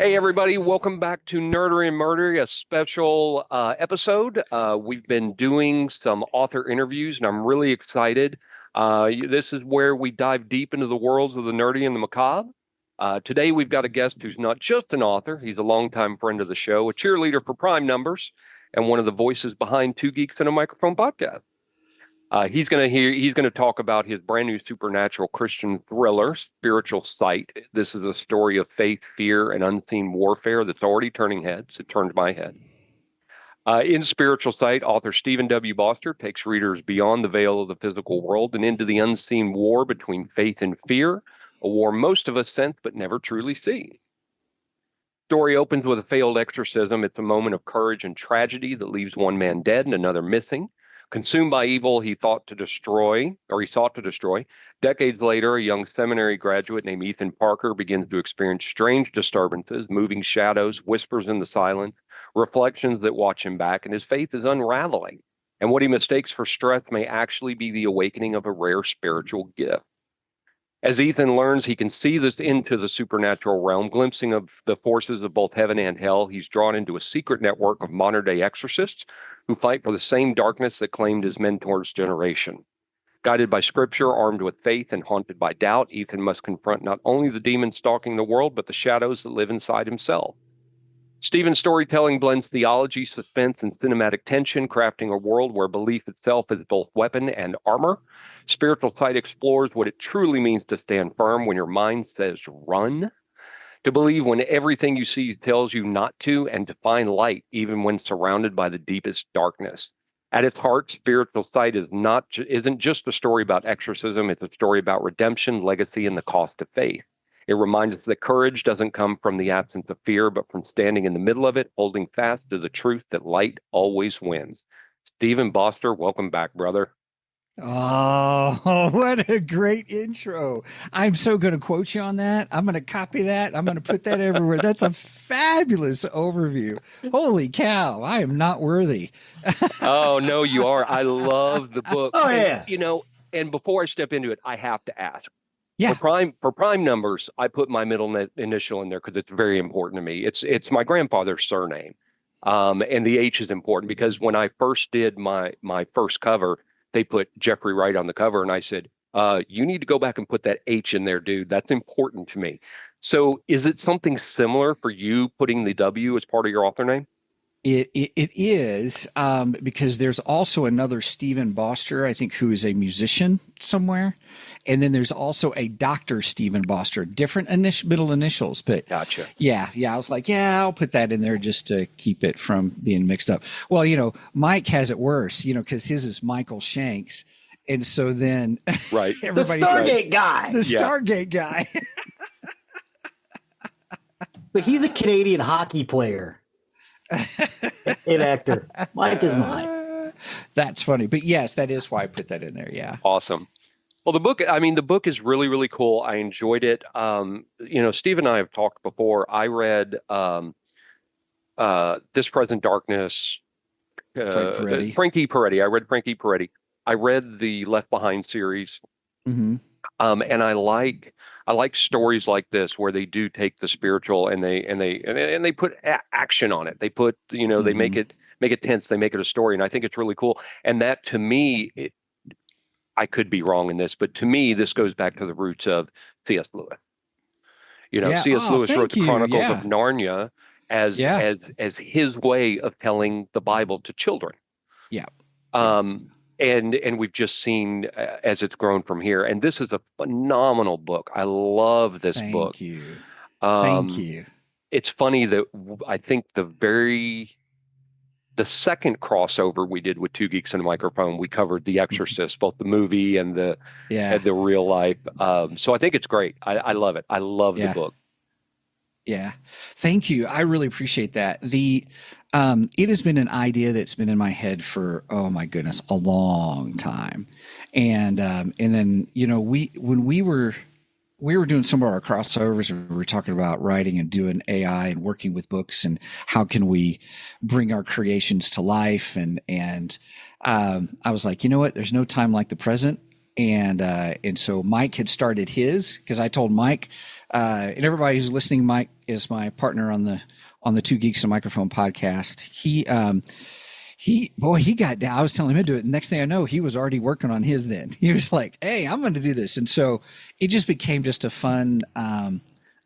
Hey, everybody, welcome back to Nerdery and Murdery, a special episode. We've been doing some author interviews, and I'm really excited. This is where we dive deep into the worlds of the nerdy and the macabre. Today, we've got a guest who's not just an author, he's a longtime friend of the show, a cheerleader for Prime Numbers, and one of the voices behind Two Geeks and a Microphone podcast. He's gonna talk about his brand new supernatural Christian thriller, Spiritual Sight. This is a story of faith, fear, and unseen warfare that's already turning heads. It turned my head. In Spiritual Sight, author Stephen W. Boster takes readers beyond the veil of the physical world and into the unseen war between faith and fear, a war most of us sense but never truly see. Story opens with a failed exorcism. It's a moment of courage and tragedy that leaves one man dead and another missing. Consumed by evil he sought to destroy. Decades later, a young seminary graduate named Ethan Parker begins to experience strange disturbances, moving shadows, whispers in the silence, reflections that watch him back, and his faith is unraveling. And what he mistakes for strength may actually be the awakening of a rare spiritual gift. As Ethan learns, he can see this into the supernatural realm, glimpsing of the forces of both heaven and hell. He's drawn into a secret network of modern-day exorcists who fight for the same darkness that claimed his mentor's generation. Guided by scripture, armed with faith, and haunted by doubt, Ethan must confront not only the demons stalking the world, but the shadows that live inside himself. Stephen's storytelling blends theology, suspense, and cinematic tension, crafting a world where belief itself is both weapon and armor. Spiritual Sight explores what it truly means to stand firm when your mind says run, to believe when everything you see tells you not to, and to find light even when surrounded by the deepest darkness. At its heart, Spiritual Sight isn't just a story about exorcism, it's a story about redemption, legacy, and the cost of faith. It reminds us that courage doesn't come from the absence of fear, but from standing in the middle of it, holding fast to the truth that light always wins. Stephen Boster, welcome back, brother. Oh, what a great intro. I'm so going to quote you on that. I'm going to copy that. I'm going to put that everywhere. That's a fabulous overview. Holy cow. I am not worthy. Oh, no, you are. I love the book. Oh, and, yeah. You know, and before I step into it, I have to ask. Yeah. For Prime Numbers, I put my middle initial in there because it's very important to me. It's my grandfather's surname, and the H is important because when I first did my first cover, they put Geoffrey Wright on the cover, and I said, "You need to go back and put that H in there, dude. That's important to me." So, is it something similar for you putting the W as part of your author name? It is because there's also another Stephen Boster, I think, who is a musician somewhere. And then there's also a Dr. Stephen Boster, different middle initials. But Gotcha. Yeah. I was like, yeah, I'll put that in there just to keep it from being mixed up. Well, Mike has it worse, because his is Michael Shanks. And so then right. everybody the Stargate guy. The Stargate guy. But he's a Canadian hockey player. An actor. Mike is not. That's funny. But yes, that is why I put that in there. Yeah. Awesome. Well, the book is really, really cool. I enjoyed it. Steve and I have talked before. I read This Present Darkness, Frankie Peretti. I read Frankie Peretti. I read the Left Behind series. Mm-hmm. And I like stories like this where they do take the spiritual and they put action on it. They put, Mm-hmm. they make it tense. They make it a story. And I think it's really cool. And that to me, I could be wrong in this, but to me, this goes back to the roots of C.S. Lewis. C.S. Lewis wrote the Chronicles of Narnia as his way of telling the Bible to children. Yeah. And we've just seen as it's grown from here. And this is a phenomenal book. I love this book. Thank you. It's funny that I think the second crossover we did with Two Geeks and a Microphone, we covered The Exorcist, both the movie and the real life. So I think it's great. I love it. I love the book. Yeah. Thank you. I really appreciate that. It has been an idea that's been in my head for, oh my goodness, a long time. And then, when we were doing some of our crossovers, and we were talking about writing and doing AI and working with books and how can we bring our creations to life. And I was like, you know what? There's no time like the present. And so Mike had started his, because I told Mike, and everybody who's listening, Mike is my partner on the Two Geeks and Microphone podcast. He got down. I was telling him to do it. The next thing I know, he was already working on his then. He was like, hey, I'm going to do this. And so it just became just a fun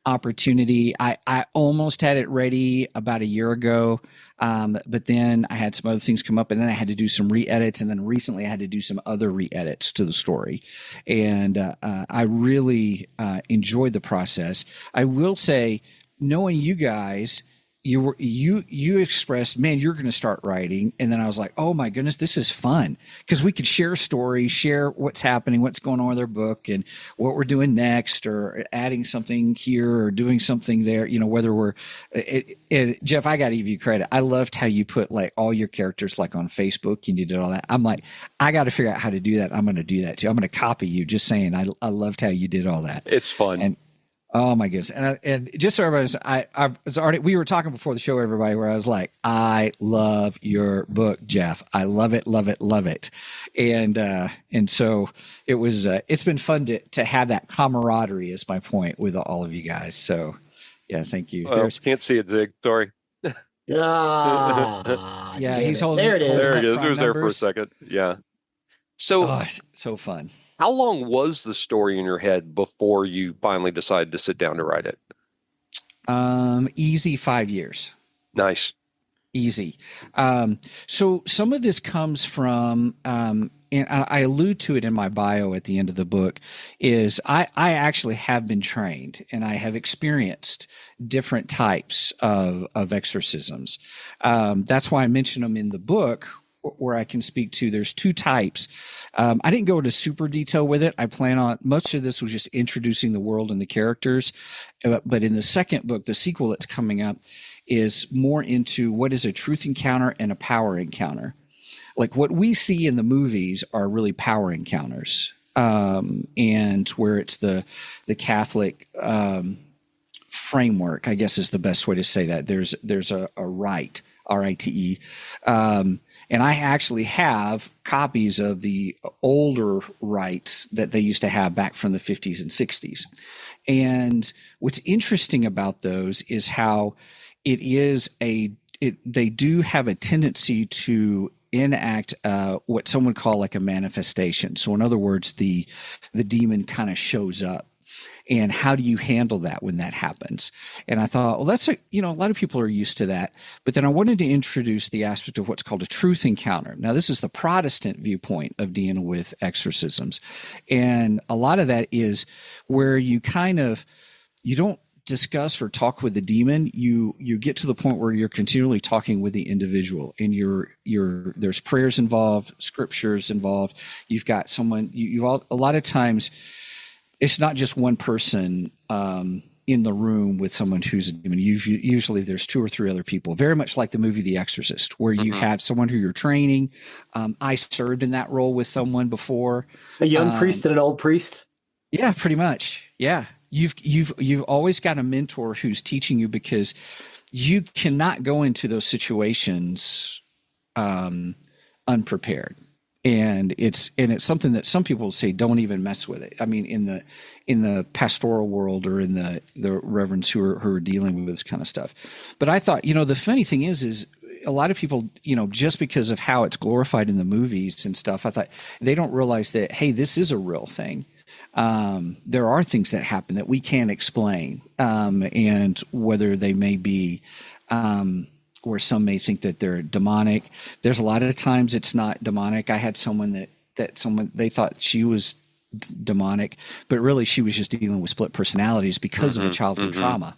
opportunity. I almost had it ready about a year ago, but then I had some other things come up, and then I had to do some re-edits, and then recently I had to do some other re-edits to the story. And I really enjoyed the process. I will say, knowing you guys, you expressed, man, you're going to start writing. And then I was like, oh my goodness, this is fun, because we could share stories, share what's happening, what's going on with our book and what we're doing next, or adding something here or doing something there, whether we're Jeff, I got to give you credit. I loved how you put like all your characters like on Facebook and you did all that. I'm like, I got to figure out how to do that. I'm going to do that too. I'm going to copy you, just saying. I loved how you did all that. It's fun. And oh my goodness. And just so everybody, I was already, we were talking before the show, everybody, where I was like, I love your book, Jeff. I love it, love it, love it. And so it was, it's been fun to have that camaraderie, is my point, with all of you guys. So yeah, thank you. Can't see it, Zig. Sorry. Yeah, he's holding. There it is. There it is. It was there for a second. Yeah. So, so fun. How long was the story in your head before you finally decided to sit down to write it? Easy 5 years. Nice. Easy. So some of this comes from, and I allude to it in my bio at the end of the book, is I actually have been trained and I have experienced different types of exorcisms. That's why I mention them in the book, where I can speak to. There's two types. I didn't go into super detail with it. I plan on, most of this was just introducing the world and the characters. But in the second book, the sequel that's coming up, is more into what is a truth encounter and a power encounter. Like what we see in the movies are really power encounters. And where it's the Catholic framework, I guess is the best way to say that. There's a rite, R-I-T-E. And I actually have copies of the older rites that they used to have back from the 50s and 60s. And what's interesting about those is how they do have a tendency to enact what some would call like a manifestation. So in other words, the demon kind of shows up. And how do you handle that when that happens? And I thought, well, that's a lot of people are used to that. But then I wanted to introduce the aspect of what's called a truth encounter. Now, this is the Protestant viewpoint of dealing with exorcisms. And a lot of that is where you don't discuss or talk with the demon. You get to the point where you're continually talking with the individual, and there's prayers involved, scriptures involved. You've got someone, a lot of times, it's not just one person in the room with someone who's a demon. Usually there's two or three other people, very much like the movie The Exorcist, where you have someone who you're training. I served in that role with someone before. A young priest and an old priest? Yeah, pretty much. Yeah. You've always got a mentor who's teaching you, because you cannot go into those situations unprepared. And it's something that some people say, don't even mess with it. I mean, in the pastoral world, or in the reverends who are dealing with this kind of stuff. But I thought, the funny thing is a lot of people, just because of how it's glorified in the movies and stuff, I thought they don't realize that, hey, this is a real thing. There are things that happen that we can't explain, and whether they may be, or some may think that they're demonic. There's a lot of times it's not demonic. I had someone they thought she was demonic, but really she was just dealing with split personalities because of a childhood trauma.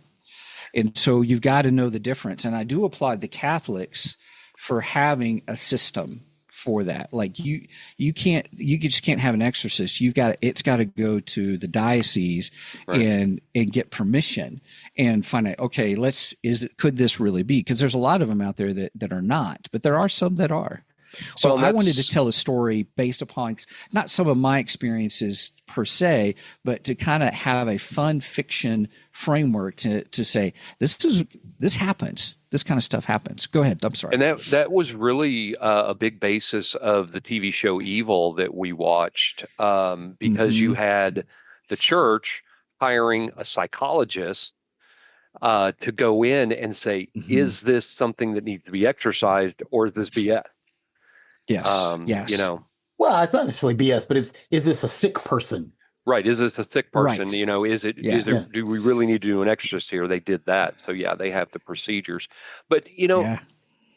And so you've got to know the difference. And I do applaud the Catholics for having a system for that. Like you just can't have an exorcist. It's got to go to the diocese, right, and get permission and find out, okay, could this really be? Because there's a lot of them out there that are not, but there are some that are. So I wanted to tell a story based upon not some of my experiences per se, but to kind of have a fun fiction framework to say, this this happens. This kind of stuff happens. Go ahead. I'm sorry. And that was really a big basis of the TV show Evil that we watched, because you had the church hiring a psychologist to go in and say, is this something that needs to be exercised, or is this BS? Yes. Yes. You know. Well, it's not necessarily BS, but is this a sick person? Right. Is this a sick person? Right. You know, is it, do we really need to do an exorcist here? They did that. So yeah, they have the procedures. But, you know,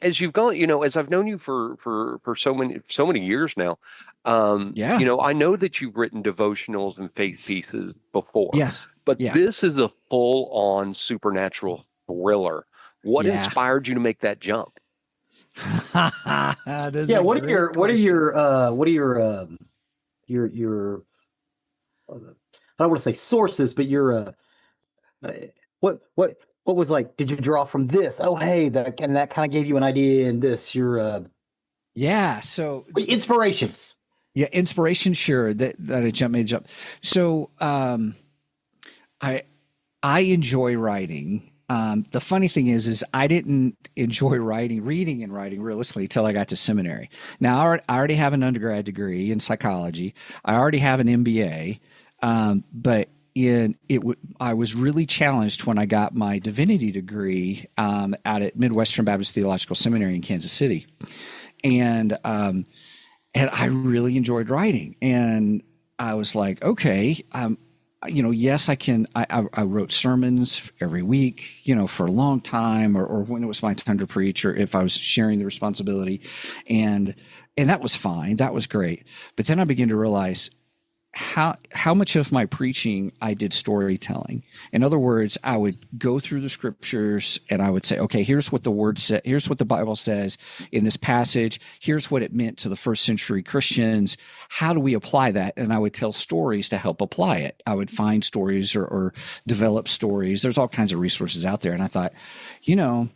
as you've gone, you know, as I've known you for so many years now, you know, I know that you've written devotionals and faith pieces before. Yes. But this is a full on supernatural thriller. What inspired you to make that jump? What are your I don't want to say sources, but your what was like? Did you draw from this? Oh, hey, that kind of gave you an idea in this. Your so inspirations. Yeah, inspiration. Sure, that I made a jump. So I enjoy writing. The funny thing is I didn't enjoy reading and writing realistically until I got to seminary. Now I already have an undergrad degree in psychology. I already have an MBA. But I was really challenged when I got my divinity degree out at Midwestern Baptist Theological Seminary in Kansas City, and I really enjoyed writing. And I was like, okay, you know, yes, I can. I wrote sermons every week, you know, for a long time, or when it was my time to preach, or if I was sharing the responsibility, and that was fine, that was great. But then I began to realize how much of my preaching I did storytelling. In other words, I would go through the scriptures and I would say, okay, here's what the word said, here's what the Bible says in this passage, here's what it meant to the first century Christians. How do we apply that? And I would tell stories to help apply it. I would find stories or develop stories. There's all kinds of resources out there. And I thought, you know,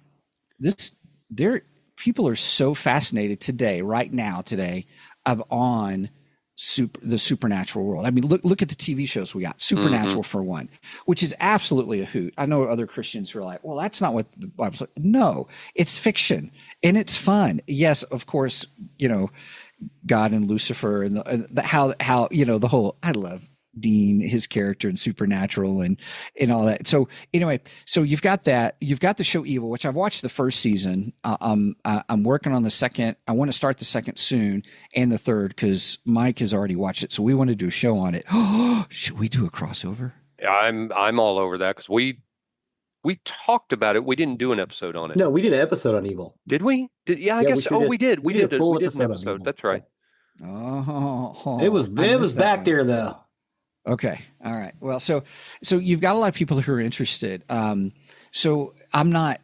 people are so fascinated today on the supernatural world. I mean, look at the TV shows we got. Supernatural for one, which is absolutely a hoot. I know other Christians who are like, well, that's not what the Bible's like. No, it's fiction and it's fun. Yes, of course, you know, God and Lucifer and how you know, the whole, I love Dean, his character, and Supernatural and all that. So anyway, so you've got the show Evil, which I've watched the first season. I'm working on the second. I want to start the second soon, and the third, because Mike has already watched it. So we want to do a show on it. Should we do a crossover? I'm all over that, because we talked about it. We didn't do an episode on it. No, we did an episode on Evil. Did we? I guess. We did. We did an episode. That's right. It was back there though. Okay. All right. Well, so you've got a lot of people who are interested. So I'm not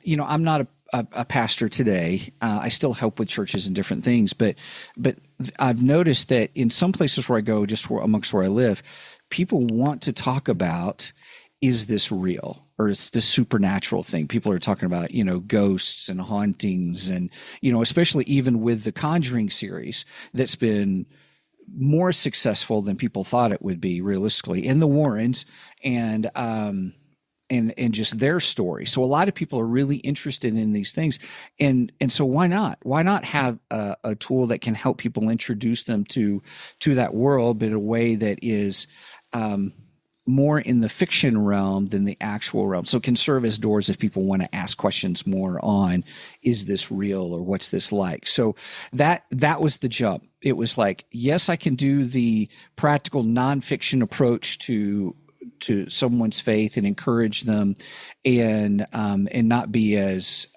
a pastor today. I still help with churches and different things, but I've noticed that in some places where I go, amongst where I live, people want to talk about, is this real, or is this supernatural thing? People are talking about, you know, ghosts and hauntings, and, you know, especially even with the Conjuring series that's been more successful than people thought it would be realistically, in the Warrens and just their story. So a lot of people are really interested in these things. And so why not have a tool that can help people introduce them to that world, but in a way that is, more in the fiction realm than the actual realm. So can serve as doors if people want to ask questions more on, is this real, or what's this like? So that was the jump. It was like, yes, I can do the practical nonfiction approach to someone's faith and encourage them, and not be as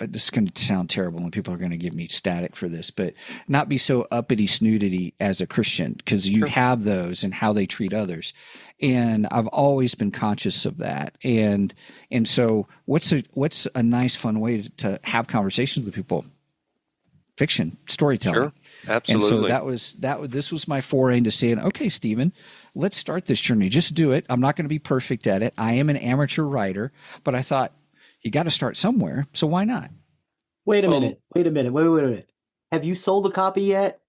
this is going to sound terrible and people are going to give me static for this, but not be so uppity snootity as a Christian, because you have those and how they treat others. And I've always been conscious of that. And so what's a nice, fun way to have conversations with people? Fiction, storytelling. Sure. Absolutely. And so this was my foray into saying, okay, Stephen, let's start this journey. Just do it. I'm not going to be perfect at it. I am an amateur writer, but I thought, you got to start somewhere, so why not? Wait a minute. Have you sold a copy yet?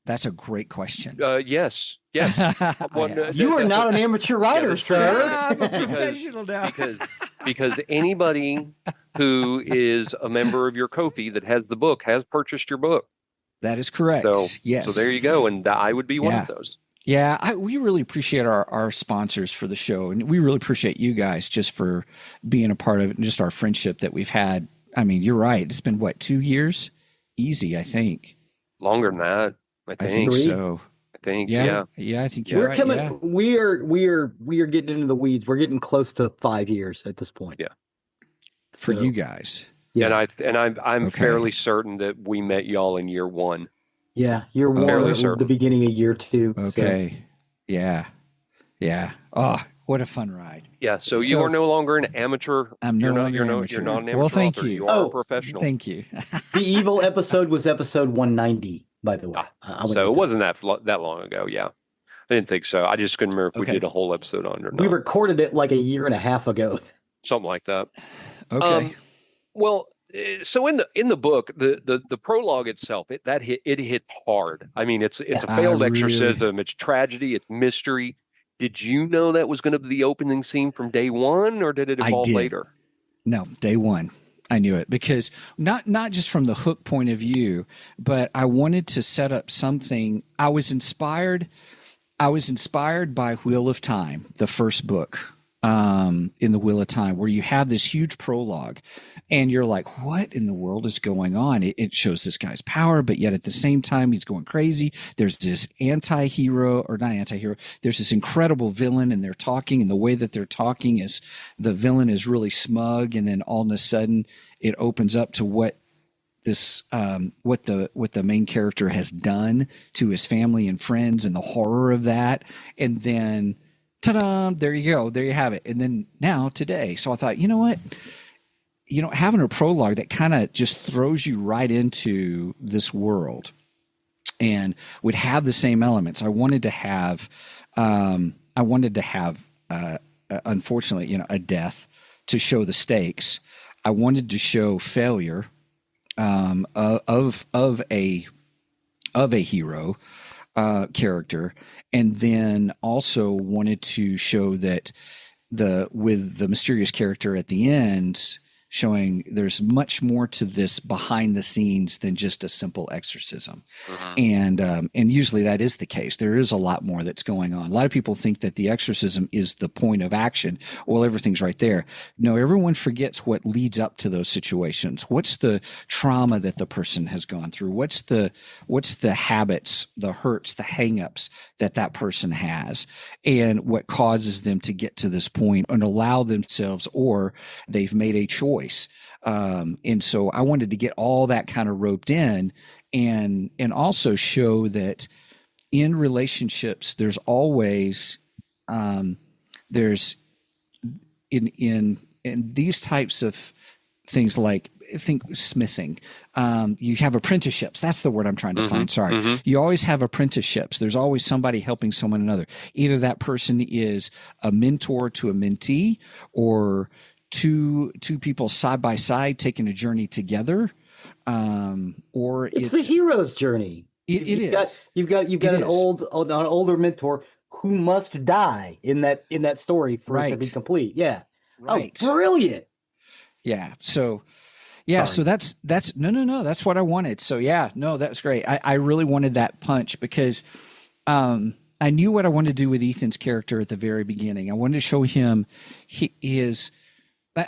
That's a great question. Yes. You are not an amateur writer, sir. I'm a professional now. because anybody who is a member of your Ko-fi that has the book has purchased your book. That is correct. So, yes. So there you go. And I would be one of those. Yeah, we really appreciate our sponsors for the show. And we really appreciate you guys just for being a part of it and just our friendship that we've had. I mean, you're right. It's been, 2 years? Easy, I think. Longer than that, I think. So. I think, yeah. I think you're we're right. Coming, yeah. We are getting into the weeds. We're getting close to 5 years at this point. Yeah. For you guys. Yeah. And I'm fairly certain that we met y'all in year 1. Yeah, year 1, the beginning of year 2. Okay. So. Yeah. Oh, what a fun ride. Yeah. So you are no longer an amateur. I'm no longer an amateur. You're not an amateur. Well, thank author. you. You are a professional. Thank you. The evil episode was episode 190, by the way. So it wasn't that long ago. Yeah. I didn't think so. I just couldn't remember if we did a whole episode on it or not. We recorded it like a year and a half ago. Something like that. Okay. Well, so in the book, the prologue itself, it hit hard. I mean, it's a failed exorcism. It's tragedy. It's mystery. Did you know that was going to be the opening scene from day one, or did it evolve later? No, day one. I knew it because not just from the hook point of view, but I wanted to set up something. I was inspired by Wheel of Time, the first book in the Wheel of Time, where you have this huge prologue and you're like, what in the world is going on? It shows this guy's power, but yet at the same time, he's going crazy. There's this there's this incredible villain, and they're talking, and the way that they're talking is the villain is really smug. And then all of a sudden it opens up to what this, what the main character has done to his family and friends and the horror of that. And then, ta-da, there you go. There you have it. And then now today. So I thought, you know what? Having a prologue that kind of just throws you right into this world and would have the same elements. I wanted to have, unfortunately, a death to show the stakes. I wanted to show failure of a hero character, and then also wanted to show that with the mysterious character at the end, showing there's much more to this behind the scenes than just a simple exorcism. And usually that is the case. There is a lot more that's going on. A lot of people think that the exorcism is the point of action. Well, everything's right there. No, everyone forgets what leads up to those situations. What's the trauma that the person has gone through? What's the habits, the hurts, the hangups that person has, and what causes them to get to this point and allow themselves, or they've made a choice. And so I wanted to get all that kind of roped in, and also show that in relationships, there's always, there's in these types of things, like, think smithing, you have apprenticeships. That's the word I'm trying to find. Sorry. You always have apprenticeships. There's always somebody helping someone another. Either that person is a mentor to a mentee, or two people side by side taking a journey together, or it's the hero's journey. You've got an older mentor who must die in that story for it to be complete. Yeah. Right. Oh, brilliant. Yeah. So that's no. That's what I wanted. So that's great. I really wanted that punch because I knew what I wanted to do with Ethan's character at the very beginning. I wanted to show him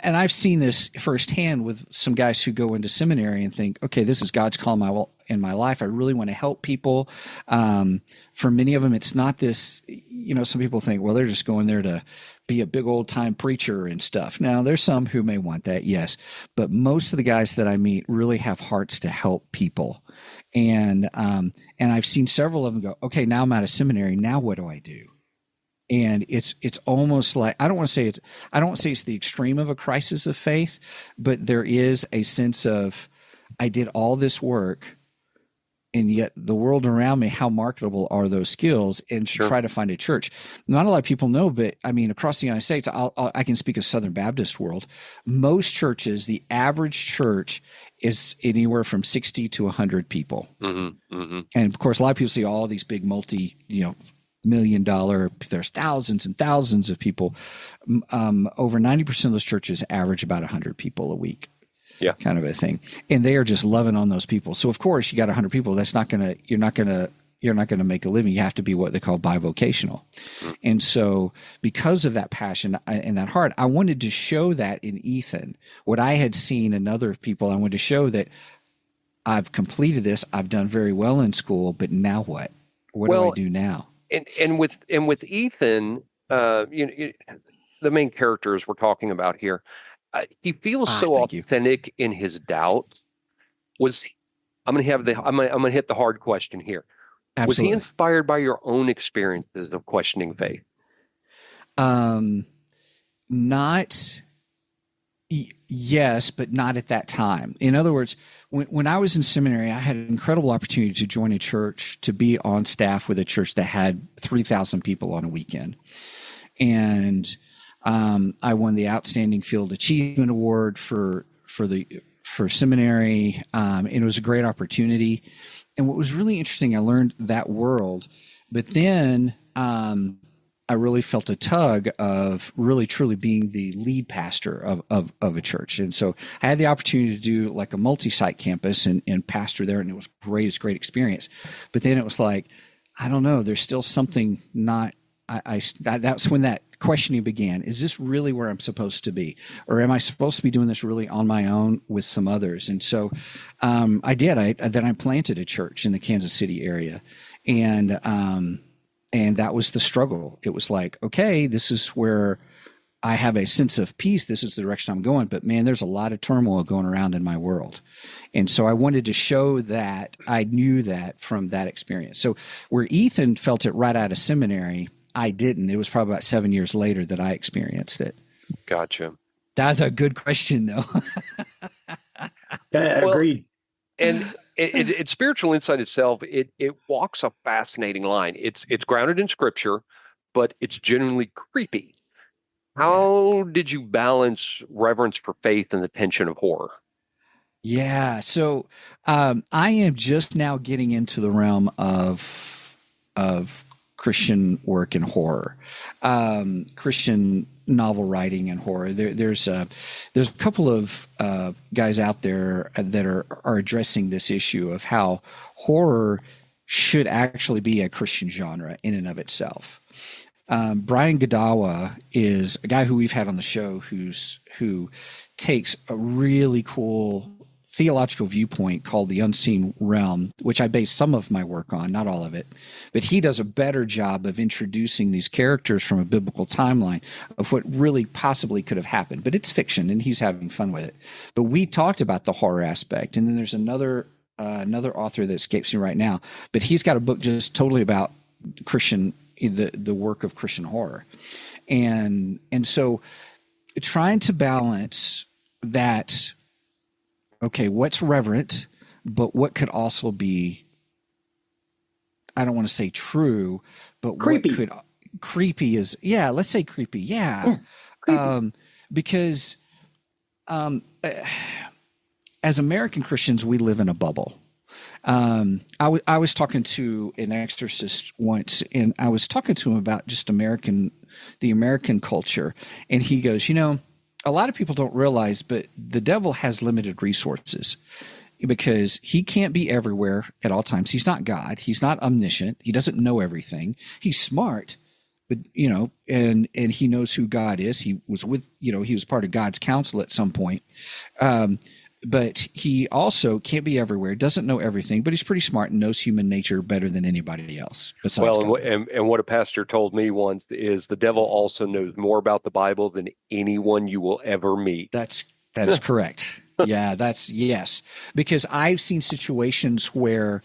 and I've seen this firsthand with some guys who go into seminary and think, okay, this is God's call in my life. I really want to help people. For many of them, it's not this, some people think, well, they're just going there to be a big old time preacher and stuff. Now, there's some who may want that, yes. But most of the guys that I meet really have hearts to help people. And I've seen several of them go, okay, now I'm out of seminary. Now what do I do? And it's almost like, I don't want to say it's the extreme of a crisis of faith, but there is a sense of, I did all this work and yet the world around me, how marketable are those skills, and to try to find a church. Not a lot of people know, but I mean, across the United States, I can speak of Southern Baptist world. Most churches, the average church is anywhere from 60 to 100 people. Mm-hmm, mm-hmm. And of course, a lot of people see all these big multi-million-dollar, there's thousands and thousands of people. Over 90% of those churches average about 100 people a week. Yeah. Kind of a thing. And they are just loving on those people. So of course you got 100 people. That's not going to, you're not going to make a living. You have to be what they call bivocational. Mm-hmm. And so because of that passion and that heart, I wanted to show that in Ethan, what I had seen in other people. I wanted to show that I've completed this. I've done very well in school, but now what? What do I do now? And with Ethan, the main characters we're talking about here, he feels so authentic in his doubt. I'm going to hit the hard question here. Absolutely. Was he inspired by your own experiences of questioning faith? Yes, but not at that time. In other words, when I was in seminary, I had an incredible opportunity to join a church, to be on staff with a church that had 3,000 people on a weekend. And I won the Outstanding Field Achievement Award for seminary. And it was a great opportunity. And what was really interesting, I learned that world, but then I really felt a tug of really truly being the lead pastor of a church. And so I had the opportunity to do like a multi-site campus and pastor there. And it was great. It's a great experience. But then it was like, I don't know, there's still something not, that's when that questioning began. Is this really where I'm supposed to be? Or am I supposed to be doing this really on my own with some others? And so I did. Then I planted a church in the Kansas City area. And that was the struggle. It was like, okay, this is where I have a sense of peace. This is the direction I'm going. But man, there's a lot of turmoil going around in my world. And so I wanted to show that I knew that from that experience. So where Ethan felt it right out of seminary, I didn't. It was probably about 7 years later that I experienced it. Gotcha. That's a good question, though. Agreed. And it's spiritual insight itself. It walks a fascinating line. It's grounded in scripture, but it's genuinely creepy. How did you balance reverence for faith and the tension of horror? Yeah. So I am just now getting into the realm of Christian work and horror, Christian novel writing and horror. There's a couple of guys out there that are addressing this issue of how horror should actually be a Christian genre in and of itself. Brian Godawa is a guy who we've had on the show who takes a really cool theological viewpoint called the unseen realm, which I base some of my work on, not all of it, but he does a better job of introducing these characters from a biblical timeline of what really possibly could have happened. But it's fiction and he's having fun with it. But we talked about the horror aspect. And then there's another author that escapes me right now, but he's got a book just totally about Christian, the work of Christian horror. And so trying to balance that, okay, what's reverent, but what could also be, I don't want to say true, but creepy. What could creepy is, yeah, let's say creepy. Yeah. Creepy. Because as American Christians, we live in a bubble. I was talking to an exorcist once, and I was talking to him about just the American culture. And he goes, a lot of people don't realize, but the devil has limited resources because he can't be everywhere at all times. He's not God. He's not omniscient. He doesn't know everything. He's smart, but and he knows who God is. He was he was part of God's council at some point. But he also can't be everywhere, doesn't know everything, but he's pretty smart and knows human nature better than anybody else. Well, and what a pastor told me once is the devil also knows more about the Bible than anyone you will ever meet. That is correct. Yeah, yes. Because I've seen situations where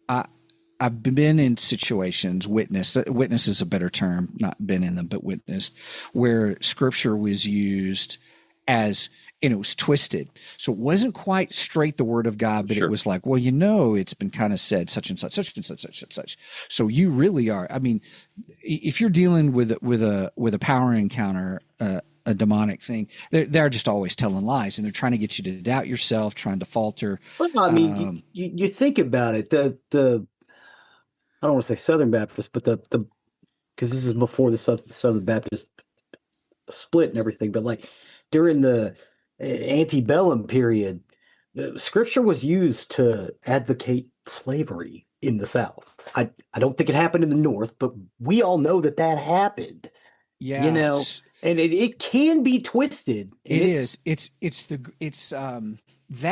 I've been in situations, witness is a better term, not been in them, but witnessed, where scripture was used as, and it was twisted. So it wasn't quite straight the word of God, but Sure. it was like, well, it's been kind of said such and such, such and such, such and such. So you really are. I mean, if you're dealing with a power encounter, a demonic thing, they're just always telling lies, and they're trying to get you to doubt yourself, trying to falter. Well, I mean, you think about it. The I don't want to say Southern Baptist, but the because this is before the Southern Baptist split and everything. But like during the antebellum period, Scripture was used to advocate slavery in the South. I don't think it happened in the North, but we all know that happened. Yeah, You know, and it can be twisted. it is. It's that And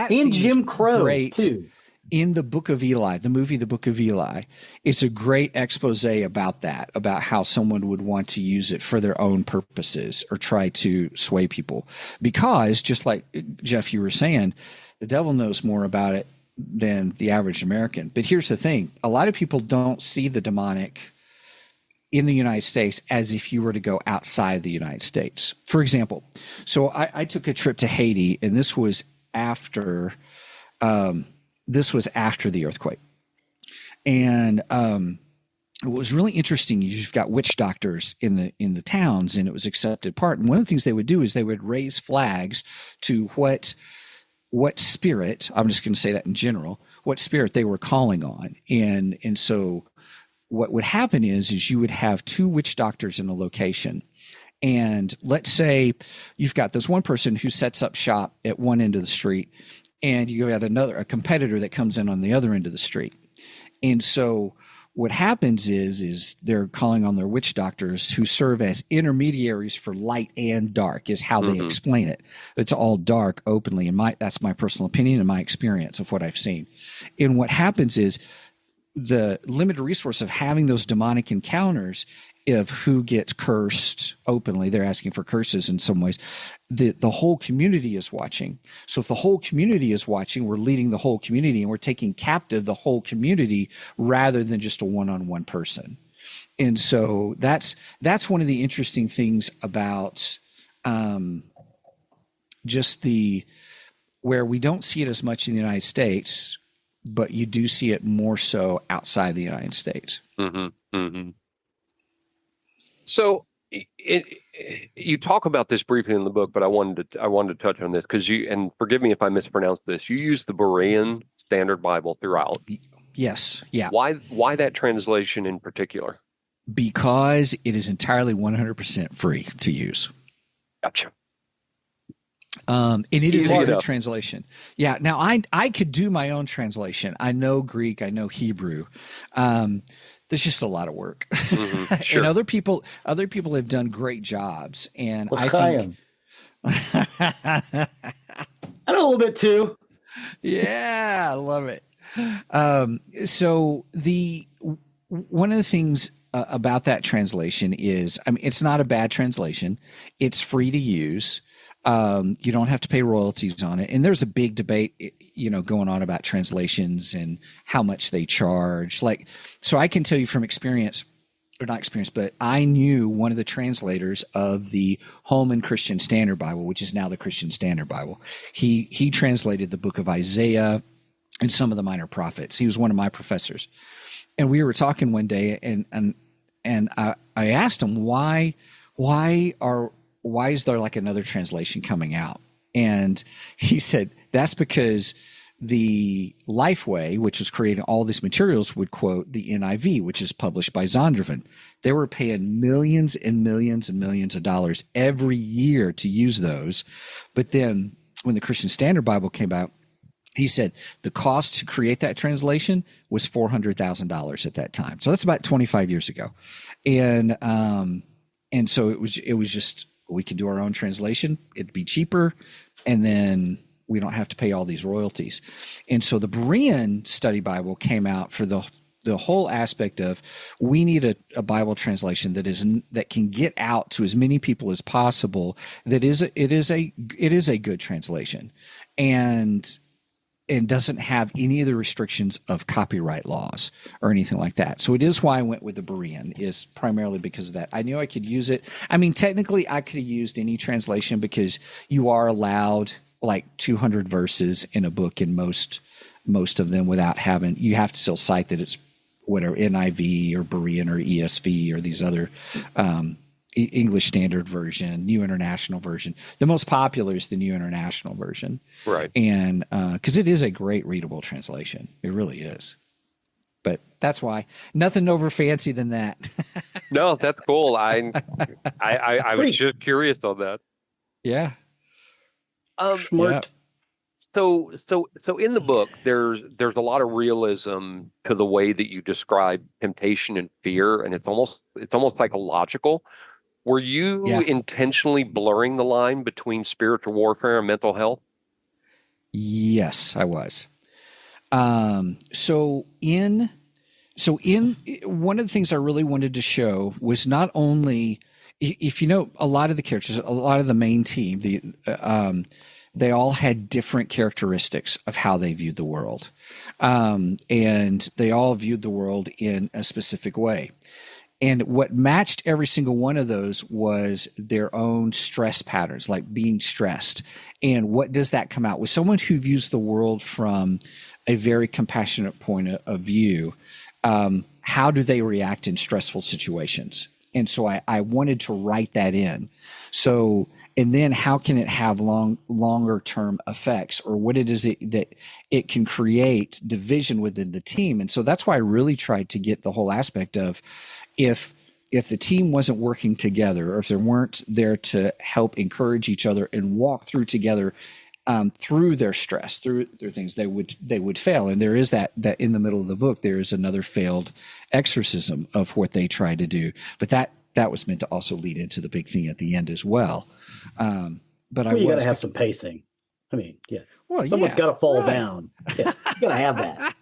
thing is Jim Crow great. too. In the Book of Eli, the movie The Book of Eli, it's a great expose about that, about how someone would want to use it for their own purposes or try to sway people. Because just like Jeff, you were saying, the devil knows more about it than the average American. But here's the thing. A lot of people don't see the demonic in the United States as if you were to go outside the United States. For example, so I took a trip to Haiti, and this was after the earthquake. And it was really interesting. You've got witch doctors in the towns, and it was accepted part. And one of the things they would do is they would raise flags to what spirit, I'm just going to say that in general, what spirit they were calling on. And so what would happen is you would have two witch doctors in a location. And let's say you've got this one person who sets up shop at one end of the street, and you got a competitor that comes in on the other end of the street. And so what happens is they're calling on their witch doctors who serve as intermediaries for light and dark, is how they explain it. It's all dark openly. And that's my personal opinion and my experience of what I've seen. And what happens is the limited resource of having those demonic encounters of who gets cursed openly, they're asking for curses in some ways. The whole community is watching. So if the whole community is watching, we're leading the whole community, and we're taking captive the whole community rather than just a one-on-one person. And so that's one of the interesting things about just where we don't see it as much in the United States, but you do see it more so outside the United States. Mm-hmm. Mm-hmm. So you talk about this briefly in the book, but I wanted to touch on this because and forgive me if I mispronounced this. You use the Berean Standard Bible throughout. Yes. Yeah. Why that translation in particular? Because it is entirely 100% free to use. Gotcha. And it is Easy a good enough. translation. Yeah. Now I could do my own translation. I know Greek. I know Hebrew. There's just a lot of work. Mm-hmm. Sure. And other people have done great jobs. And I L'chaim. think I know a little bit too. yeah, I love it. So one of the things about that translation is, I mean, it's not a bad translation. It's free to use. You don't have to pay royalties on it. And there's a big debate, going on about translations and how much they charge. So I can tell you from experience, or not experience, but I knew one of the translators of the Holman Christian Standard Bible, which is now the Christian Standard Bible. He translated the book of Isaiah and some of the minor prophets. He was one of my professors. And we were talking one day, and I asked him, why is there like another translation coming out? And he said, that's because the Lifeway, which was creating all these materials, would quote the NIV, which is published by Zondervan. They were paying millions and millions and millions of dollars every year to use those. But then when the Christian Standard Bible came out, he said the cost to create that translation was $400,000 at that time. So that's about 25 years ago. And so it was just, we could do our own translation. It'd be cheaper. And then we don't have to pay all these royalties. And so the Berean Study Bible came out for the whole aspect of, we need a Bible translation that can get out to as many people as possible. It is a good translation. And and doesn't have any of the restrictions of copyright laws or anything like that. So it is why I went with the Berean, is primarily because of that. I knew I could use it. I mean, technically I could have used any translation because you are allowed like 200 verses in a book in most of them without having, you have to still cite that it's whatever NIV or Berean or ESV or these other English Standard Version, New International Version. The most popular is the New International Version. Right. And because it is a great readable translation. It really is. But that's why. Nothing over fancy than that. No, that's cool. I was just curious on that. Yeah. Smart. So in the book, there's a lot of realism to the way that you describe temptation and fear, and it's almost psychological. Were you intentionally blurring the line between spiritual warfare and mental health? Yes, I was. So in one of the things I really wanted to show was not only, if you know, a lot of the characters, a lot of the main team, they all had different characteristics of how they viewed the world. And they all viewed the world in a specific way. And what matched every single one of those was their own stress patterns, like being stressed. And what does that come out? With someone who views the world from a very compassionate point of view, how do they react in stressful situations? And so I wanted to write that in. So, and then how can it have longer term effects, or what it is that it can create division within the team? And so that's why I really tried to get the whole aspect of, if the team wasn't working together, or if they weren't there to help encourage each other and walk through together through their stress, through their things, they would fail. And there is that in the middle of the book, there is another failed exorcism of what they tried to do. But that was meant to also lead into the big thing at the end as well. But you got to have some pacing. I mean, yeah. Well, someone's got to fall down. Yeah, you got to have that.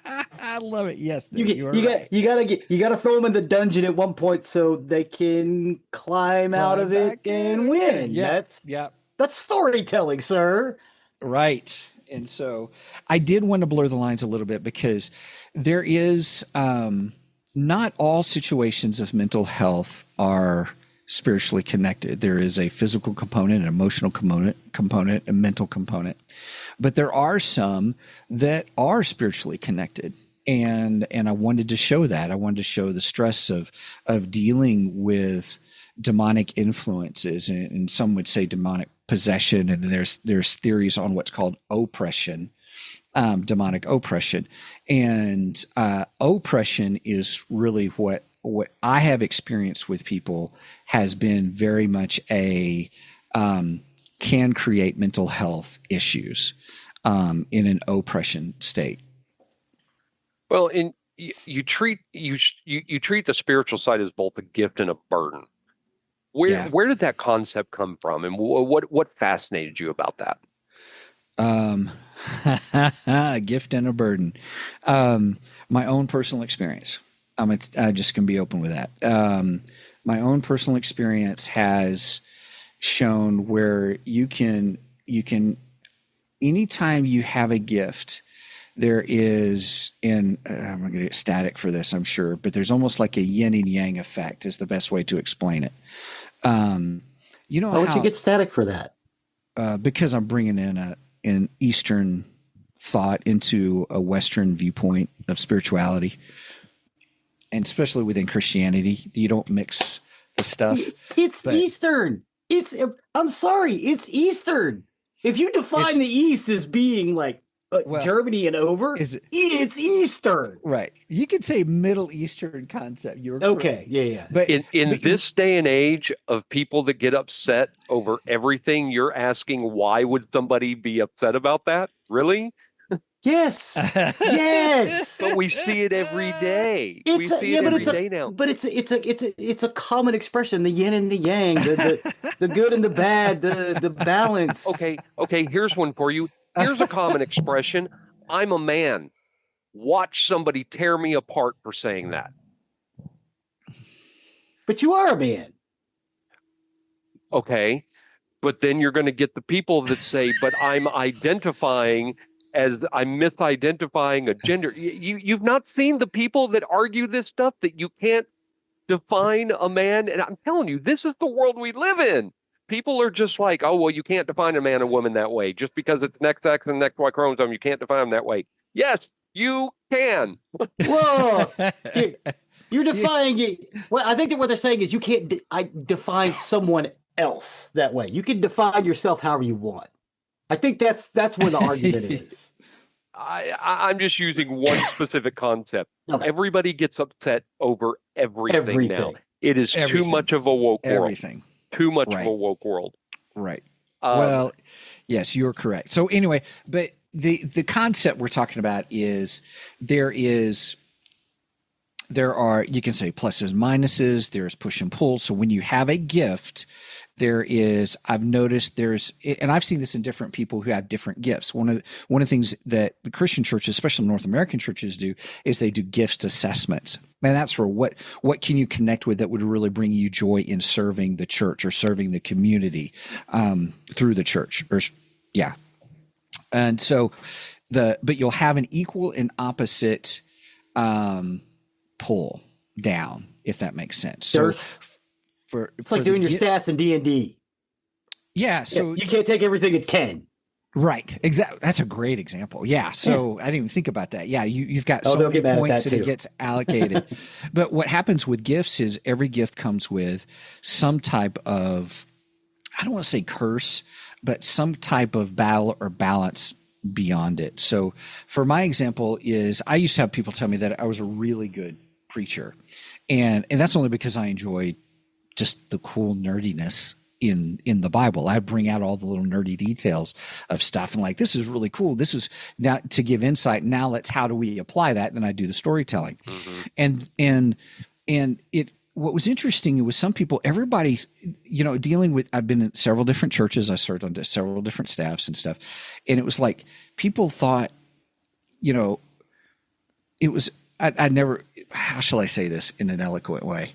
I love it. Yes, you got to throw them in the dungeon at one point so they can climb out of it and win. Yeah, that's storytelling, sir. Right. And so I did want to blur the lines a little bit, because there is not all situations of mental health are spiritually connected. There is a physical component, an emotional component, a mental component. But there are some that are spiritually connected. And I wanted to show that. I wanted to show the stress of dealing with demonic influences, and some would say demonic possession. And there's theories on what's called oppression, demonic oppression. And oppression is really what I have experienced with people has been very much can create mental health issues in an oppression state. Well, you treat the spiritual side as both a gift and a burden. Where did that concept come from, and what fascinated you about that? A gift and a burden. My own personal experience. I just can be open with that. My own personal experience has shown where you can anytime you have a gift, there is I'm going to get static for this, I'm sure, but there's almost like a yin and yang effect is the best way to explain it. You know, how would you get static for that? Because I'm bringing in an Eastern thought into a Western viewpoint of spirituality. And especially within Christianity, you don't mix the stuff. It's Eastern. I'm sorry, it's Eastern. If you define the East as being like Germany and over, it's Eastern. Right. You could say Middle Eastern concept. You're okay. Yeah. But in this day and age of people that get upset over everything, you're asking why would somebody be upset about that? Really? Yes. Yes. But we see it every day. We see it every day now. But it's a common expression, the yin and the yang, the good and the bad, the balance. Okay, here's one for you. Here's a common expression. I'm a man. Watch somebody tear me apart for saying that. But you are a man. Okay. But then you're going to get the people that say, but I'm identifying as I'm misidentifying a gender. You've not seen the people that argue this stuff, that you can't define a man. And I'm telling you, this is the world we live in. People are just like, oh, well, you can't define a man and woman that way. Just because it's next X and next Y chromosome, you can't define them that way. Yes, you can. Whoa. You're defining it. Well, I think that what they're saying is you can't define someone else that way. You can define yourself however you want. I think that's where the argument is. I'm just using one specific concept. Okay. Everybody gets upset over everything now. It is too much of a woke world. Too much of a woke world. Right. Well, yes, you're correct. So anyway, but the concept we're talking about is there are, you can say pluses, minuses, there's push and pull. So when you have a gift, I've noticed and I've seen this in different people who have different gifts. One of the things that the Christian churches, especially North American churches, do is they do gifts assessments. And that's for what can you connect with that would really bring you joy in serving the church or serving the community through the church. And so but you'll have an equal and opposite pull down, if that makes sense. So it's like doing your stats in D&D. Yeah, so you can't take everything at 10. Right, exactly. That's a great example. Yeah, so I didn't even think about that. Yeah, you've got so many points that it gets allocated. But what happens with gifts is every gift comes with some type of, I don't want to say curse, but some type of battle or balance beyond it. So for my example is I used to have people tell me that I was a really good preacher. And that's only because I enjoyed just the cool nerdiness in the Bible. I bring out all the little nerdy details of stuff and like, this is really cool. This is now to give insight. Now how do we apply that? And then I do the storytelling. Mm-hmm. And what was interesting was some people, everybody, dealing with, I've been in several different churches. I served on several different staffs and stuff. And it was like, people thought, it was, I never, how shall I say this in an eloquent way?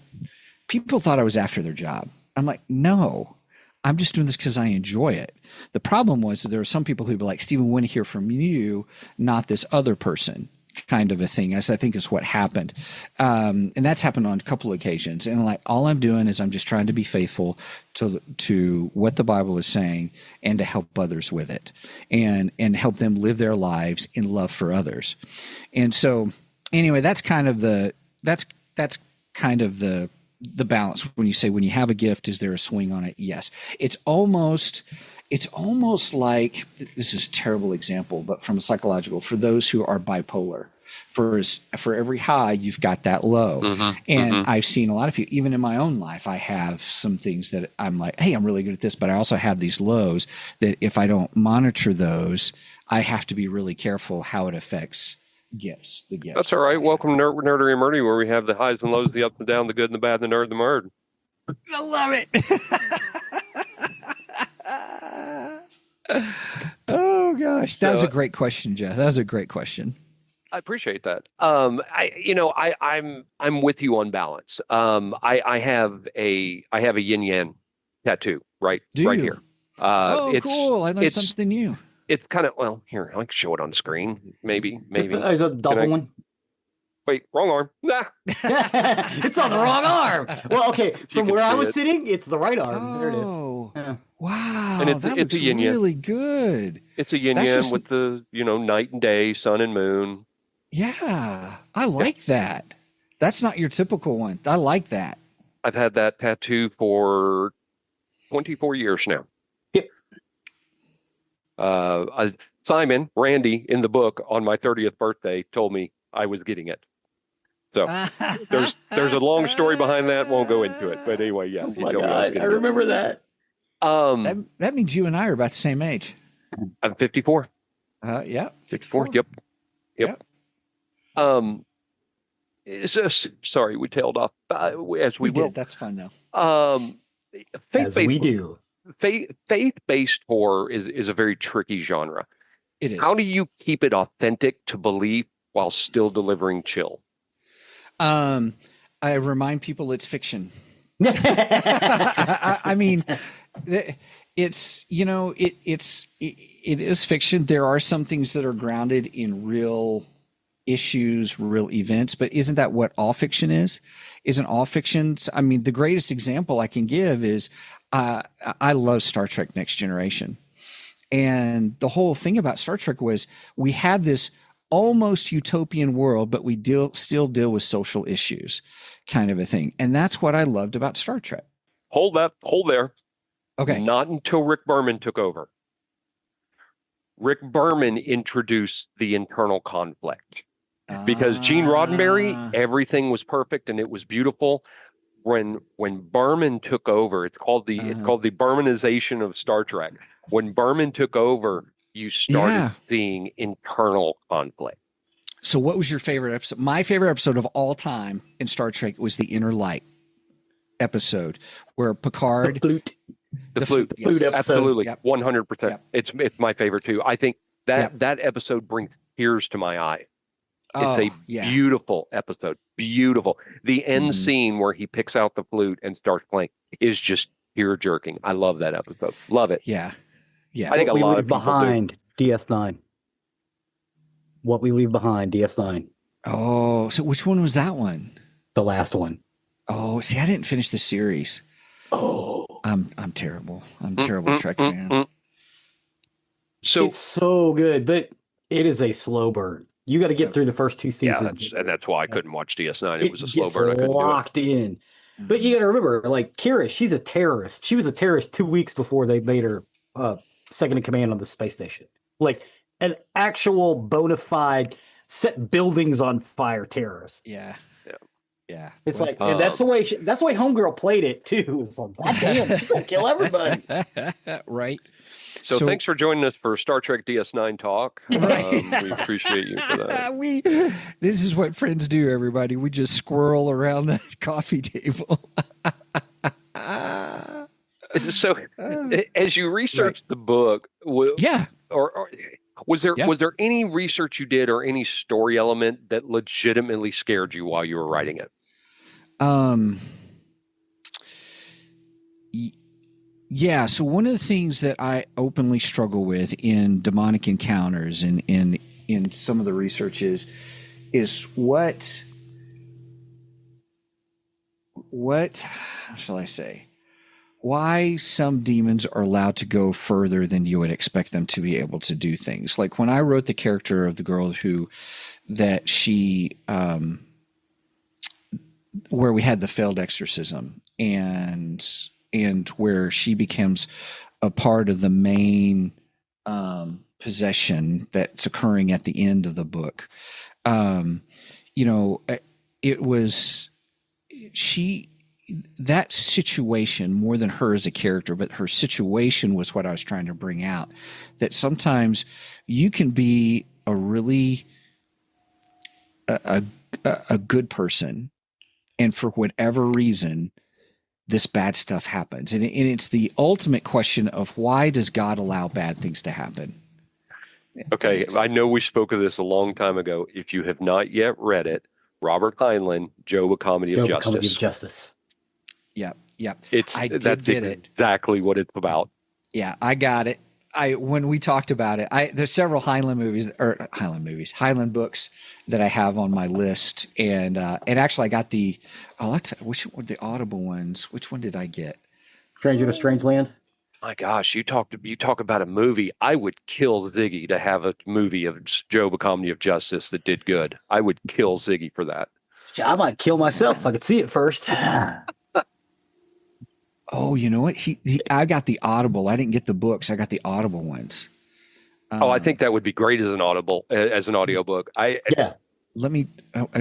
People thought I was after their job. I'm like, no, I'm just doing this because I enjoy it. The problem was that there were some people who'd be like, Stephen, we want to hear from you, not this other person, kind of a thing, as I think is what happened. And that's happened on a couple of occasions. And like, all I'm doing is I'm just trying to be faithful to what the Bible is saying and to help others with it and help them live their lives in love for others. And so anyway, that's kind of the balance. When you say, when you have a gift, is there a swing on it? Yes. It's almost like, this is a terrible example, but from a psychological, for those who are bipolar, for every high, you've got that low. Mm-hmm, and mm-hmm. I've seen a lot of people, even in my own life, I have some things that I'm like, hey, I'm really good at this, but I also have these lows that if I don't monitor those, I have to be really careful how it affects the gifts. That's all right. Welcome to Nerdery Murdery, where we have the highs and lows, the ups and downs, the good and the bad, the nerd, the murd. I love it. Oh gosh, that was a great question, Jeff. That was a great question. I appreciate that. I'm with you on balance. I have a yin yang tattoo right here. Cool! I learned something new. It's kind of, here, I can show it on the screen. Maybe. Is a double one? Wait, wrong arm. Nah. It's on the wrong arm. Well, okay. From where I was sitting, it's the right arm. Oh, there it is. Yeah. Wow. And it's looks a yin yang. Really good. It's a yin yang with the, night and day, sun and moon. Yeah. I like that. That's not your typical one. I like that. I've had that tattoo for 24 years now. Simon, Randy, in the book on my 30th birthday, told me I was getting it. So there's a long story behind that. Won't go into it, but anyway, yeah. Oh my God, I remember that. That means you and I are about the same age. I'm 54. Yeah, 54. Yep. Sorry, we tailed off as we will. That's fun though. As we do. Faith-based horror is a very tricky genre. It is. How do you keep it authentic to belief while still delivering chill? I remind people it's fiction. I mean, it's it is fiction. There are some things that are grounded in real issues, real events, but isn't that what all fiction is? Isn't all fiction? I mean, the greatest example I can give is I love Star Trek Next Generation. And the whole thing about Star Trek was we have this almost utopian world, but we still deal with social issues, kind of a thing. And that's what I loved about Star Trek. Hold there. Okay. Not until Rick Berman took over. Rick Berman introduced the internal conflict. Because Gene Roddenberry, everything was perfect and it was beautiful. When Berman took over, it's called the Bermanization of Star Trek. When Berman took over, you started seeing internal conflict. So what was your favorite episode? My favorite episode of all time in Star Trek was the Inner Light episode where Picard... The flute episode. Absolutely. 100%. Yep. It's my favorite too. I think that episode brings tears to my eye. It's a beautiful episode. Beautiful. The end scene where he picks out the flute and starts playing is just tear jerking. I love that episode. Love it. Yeah. Yeah. I think a lot of people behind DS9. What We Leave Behind, DS9. Oh, so which one was that one? The last one. Oh, see, I didn't finish the series. Oh, I'm terrible. I'm a terrible Trek fan. So it's so good, but it is a slow burn. You got to get through the first two seasons. Yeah, that's why I couldn't watch DS9. It was a slow burn. I couldn't locked in. But you got to remember, like Kira, she's a terrorist. She was a terrorist 2 weeks before they made her second in command on the space station. Like an actual bona fide set buildings on fire terrorist. Yeah. Yeah, it's like and that's the way Homegirl played it too. It's like, God damn, she's gonna kill everybody. Right. So thanks for joining us for Star Trek DS9 talk. Right. We appreciate you for that. This is what friends do, everybody. We just squirrel around the coffee table. So, as you researched the book, or was there any research you did or any story element that legitimately scared you while you were writing it? Yeah. So one of the things that I openly struggle with in demonic encounters and in some of the research is what how shall I say? Why some demons are allowed to go further than you would expect them to be able to do things. Like when I wrote the character of the girl where we had the failed exorcism and where she becomes a part of the main possession that's occurring at the end of the book. It was that situation, more than her as a character, but her situation was what I was trying to bring out. That sometimes you can be a really a good person, and for whatever reason, this bad stuff happens. And it's the ultimate question of why does God allow bad things to happen? Okay, I know we spoke of this a long time ago. If you have not yet read it, Robert Heinlein, Job: A Comedy of Justice. Yeah. That's exactly what it's about. Yeah, I got it. When we talked about it, there's several Heinlein books that I have on my list, and actually I got the the Audible ones. Which one did I get? Stranger to Strangeland. My gosh, you talk about a movie. I would kill Ziggy to have a movie of Job: A Comedy of Justice that did good. I would kill Ziggy for that. I might kill myself if I could see it first. Oh, you know what? I got the Audible. I didn't get the books. I got the Audible ones. I think that would be great as an audiobook. Let me.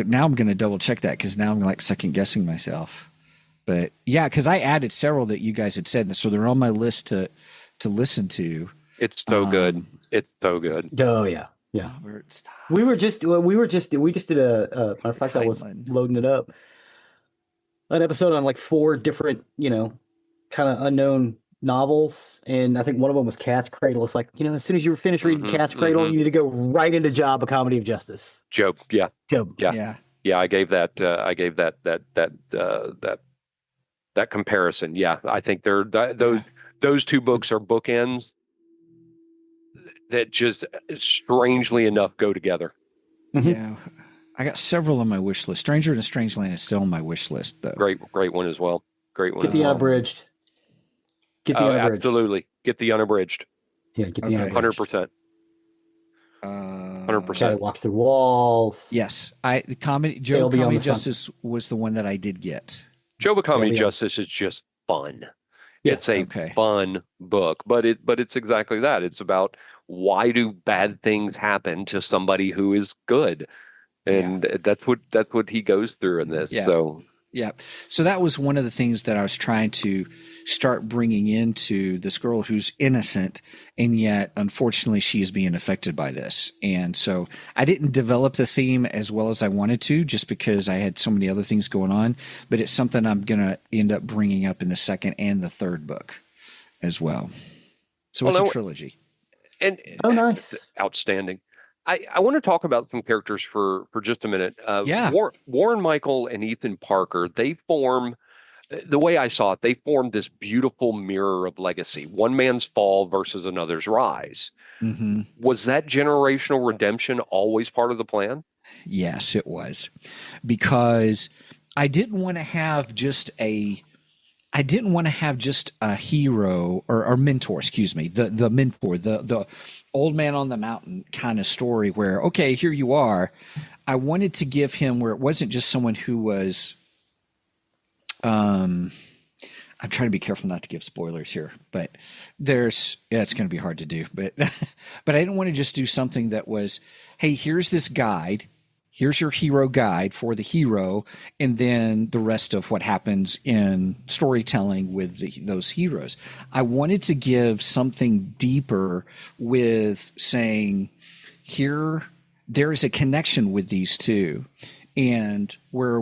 Now I'm going to double check that because now I'm like second guessing myself. But yeah, because I added several that you guys had said, so they're on my list to listen to. It's so good. It's so good. Oh yeah. Yeah. We just did a matter of fact, I was loading it up. An episode on like 4 different, kind of unknown novels, and I think one of them was Cat's Cradle. It's like, as soon as you were finished reading Cat's Cradle, you need to go right into Job: A Comedy of Justice. Job, yeah. Job. Yeah. I gave that that comparison. Yeah, I think those those two books are bookends that just strangely enough go together. Yeah. I got several on my wish list. Stranger in a Strange Land is still on my wish list, though. Great one as well. Great one. Get the unabridged. Get the unabridged. Absolutely. Get the unabridged. Yeah, get the unabridged. 100%. 100%. Gotta walk through walls. Yes. The comedy Justice was the one that I did get. Joe Comedy Justice is just fun. Yeah. It's a fun book, but it's exactly that. It's about why do bad things happen to somebody who is good, and that's what he goes through in this. Yeah. So that was one of the things that I was trying to start bringing into this girl who's innocent, and yet unfortunately she is being affected by this. And so I didn't develop the theme as well as I wanted to, just because I had so many other things going on. But it's something I'm going to end up bringing up in the second and the third book as well. So it's a trilogy. And nice, outstanding. I want to talk about some characters for just a minute. Warren Michael and Ethan Parker, they form, the way I saw it, they formed this beautiful mirror of legacy. One man's fall versus another's rise. Mm-hmm. Was that generational redemption always part of the plan? Yes, it was. Because I didn't want to have just a hero or mentor, excuse me, the mentor, the old man on the mountain kind of story where, okay, here you are. I wanted to give him where it wasn't just someone who was, I'm trying to be careful not to give spoilers here, but it's going to be hard to do, but I didn't want to just do something that was, hey, here's this guide. Here's your hero guide for the hero, and then the rest of what happens in storytelling with those heroes. I wanted to give something deeper with saying, here, there is a connection with these two. And where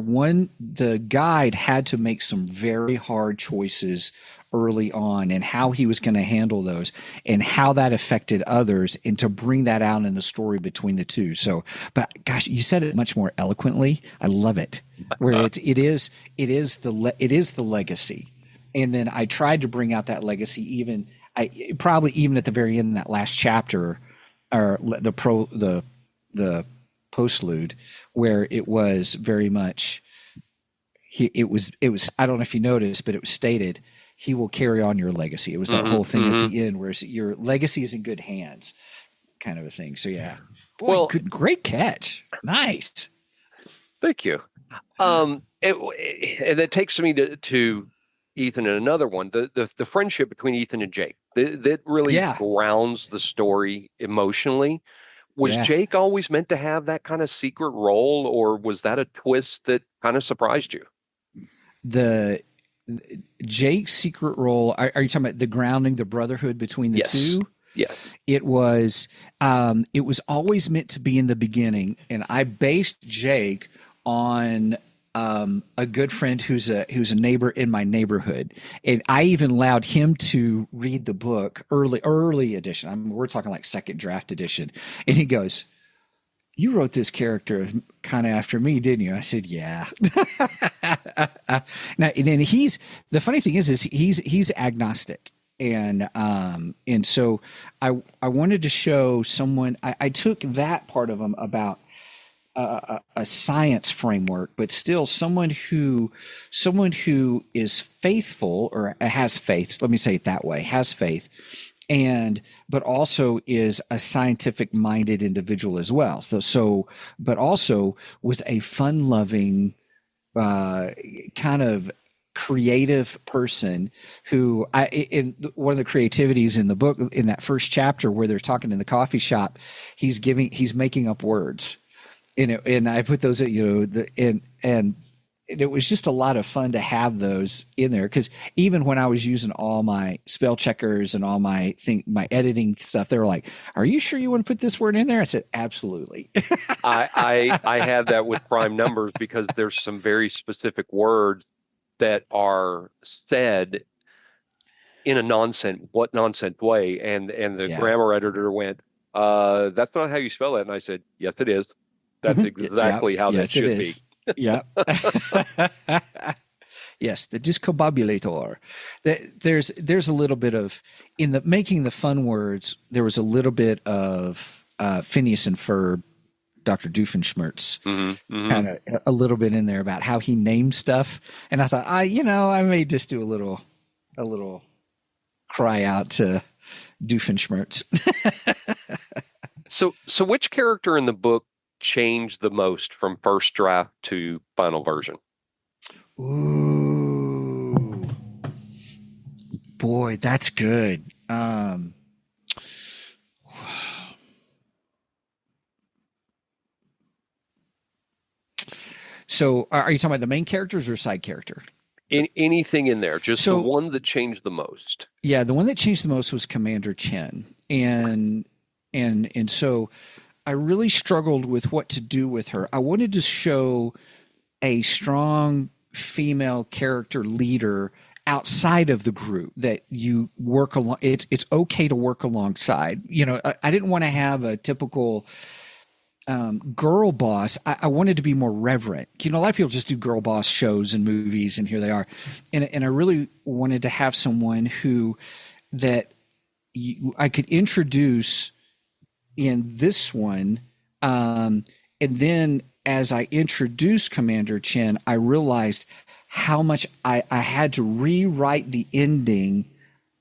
the guide had to make some very hard choices early on and how he was going to handle those and how that affected others, and to bring that out in the story between the two. So, but gosh, you said it much more eloquently. I love it. Where it is the legacy. And then I tried to bring out that legacy probably even at the very end of that last chapter, or the postlude, where it was very much, it was, I don't know if you noticed, but it was stated, he will carry on your legacy. It was that whole thing at the end where your legacy is in good hands, kind of a thing. So yeah. Boy, great catch. Nice. Thank you. And that takes me to Ethan and another one, the friendship between Ethan and Jake. That really grounds the story emotionally. Was Jake always meant to have that kind of secret role, or was that a twist that kind of surprised you? The Jake's secret role, are you talking about the grounding, the brotherhood between the two? Yes. It was always meant to be in the beginning, and I based Jake on a good friend who's a neighbor in my neighborhood, and I even allowed him to read the book early edition. we're talking like second draft edition, and he goes, "You wrote this character kind of after me, didn't you?" I said, "Yeah." Now, and then the funny thing is he's agnostic, and so I wanted to show someone. I took that part of him about a science framework, but still someone who is faithful or has faith. Let me say it that way: has faith. But also is a scientific minded individual as well. But also was a fun loving, kind of creative person who in one of the creativities in the book, in that first chapter where they're talking in the coffee shop, he's making up words, and I put those, and it was just a lot of fun to have those in there, because even when I was using all my spell checkers and all my editing stuff, they were like, "Are you sure you want to put this word in there?" I said, "Absolutely." I have that with prime numbers, because there's some very specific words that are said in a nonsense way, and the grammar editor went, "That's not how you spell it," and I said, "Yes, it is. That's exactly how that should be." Yeah. Yes, the discombobulator. There's a little bit of, in the making the fun words, there was a little bit of Phineas and Ferb, Dr. Doofenshmirtz, kind of a little bit in there about how he named stuff. And I thought, I may just do a little cry out to Doofenshmirtz. So which character in the book changed the most from first draft to final version? Ooh, boy, that's good. So are you talking about the main characters or side character? Anything in there, just the one that changed the most. Yeah, the one that changed the most was Commander Chen. And so I really struggled with what to do with her. I wanted to show a strong female character leader outside of the group that you work along. It's okay to work alongside. I didn't want to have a typical girl boss. I wanted to be more reverent. A lot of people just do girl boss shows and movies, and here they are. And I really wanted to have someone I could introduce in this one. And then as I introduced Commander Chen, I realized how much I had to rewrite the ending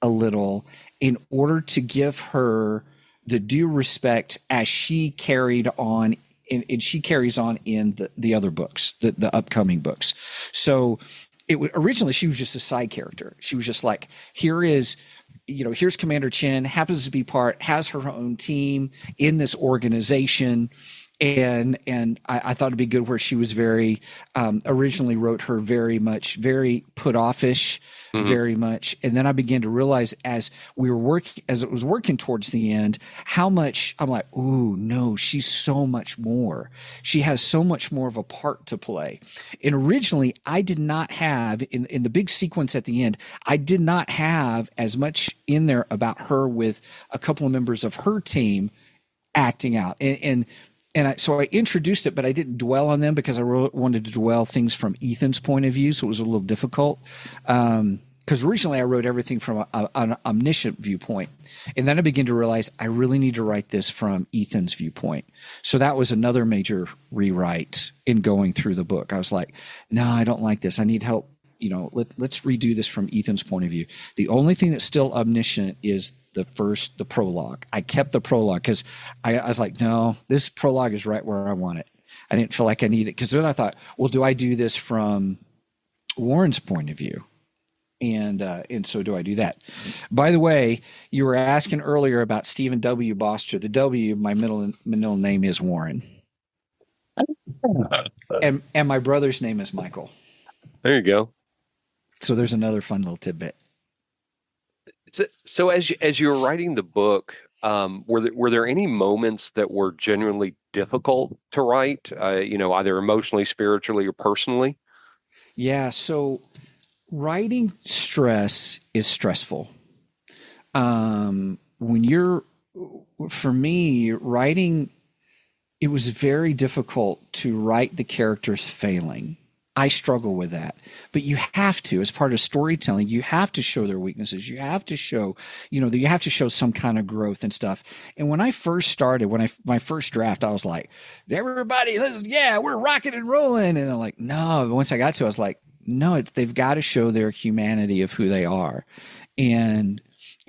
a little in order to give her the due respect as she carried on, and she carries on in the other books, the upcoming books. So originally she was just a side character. She was just like, here's Commander Chen, happens to be has her own team in this organization. And I thought it'd be good where she was very, originally wrote her very put offish, very much. And then I began to realize as it was working towards the end, how much I'm like, ooh, no, she's so much more. She has so much more of a part to play. And originally I did not have in the big sequence at the end, I did not have as much in there about her with a couple of members of her team acting out. So I introduced it, but I didn't dwell on them because I wanted to dwell things from Ethan's point of view. So it was a little difficult. Because originally I wrote everything from an omniscient viewpoint. And then I began to realize I really need to write this from Ethan's viewpoint. So that was another major rewrite in going through the book. I was like, no, I don't like this. I need help. Let's redo this from Ethan's point of view. The only thing that's still omniscient is the prologue. I kept the prologue because I was like, no, this prologue is right where I want it. I didn't feel like I need it. Because then I thought, well, do I do this from Warren's point of view? And so do I do that? By the way, you were asking earlier about Stephen W. Boster. The W, my middle name is Warren. And my brother's name is Michael. There you go. So there's another fun little tidbit. So as you were writing the book, were there any moments that were genuinely difficult to write? Either emotionally, spiritually, or personally? Yeah. So writing stress is stressful. For me, writing, it was very difficult to write the characters failing. I struggle with that, but you have to, as part of storytelling, you have to show their weaknesses. You have to show, you have to show some kind of growth and stuff. And when I first started, my first draft, I was like, everybody, we're rocking and rolling. And I'm like, no, once I got to it, I was like, no, they've got to show their humanity of who they are. And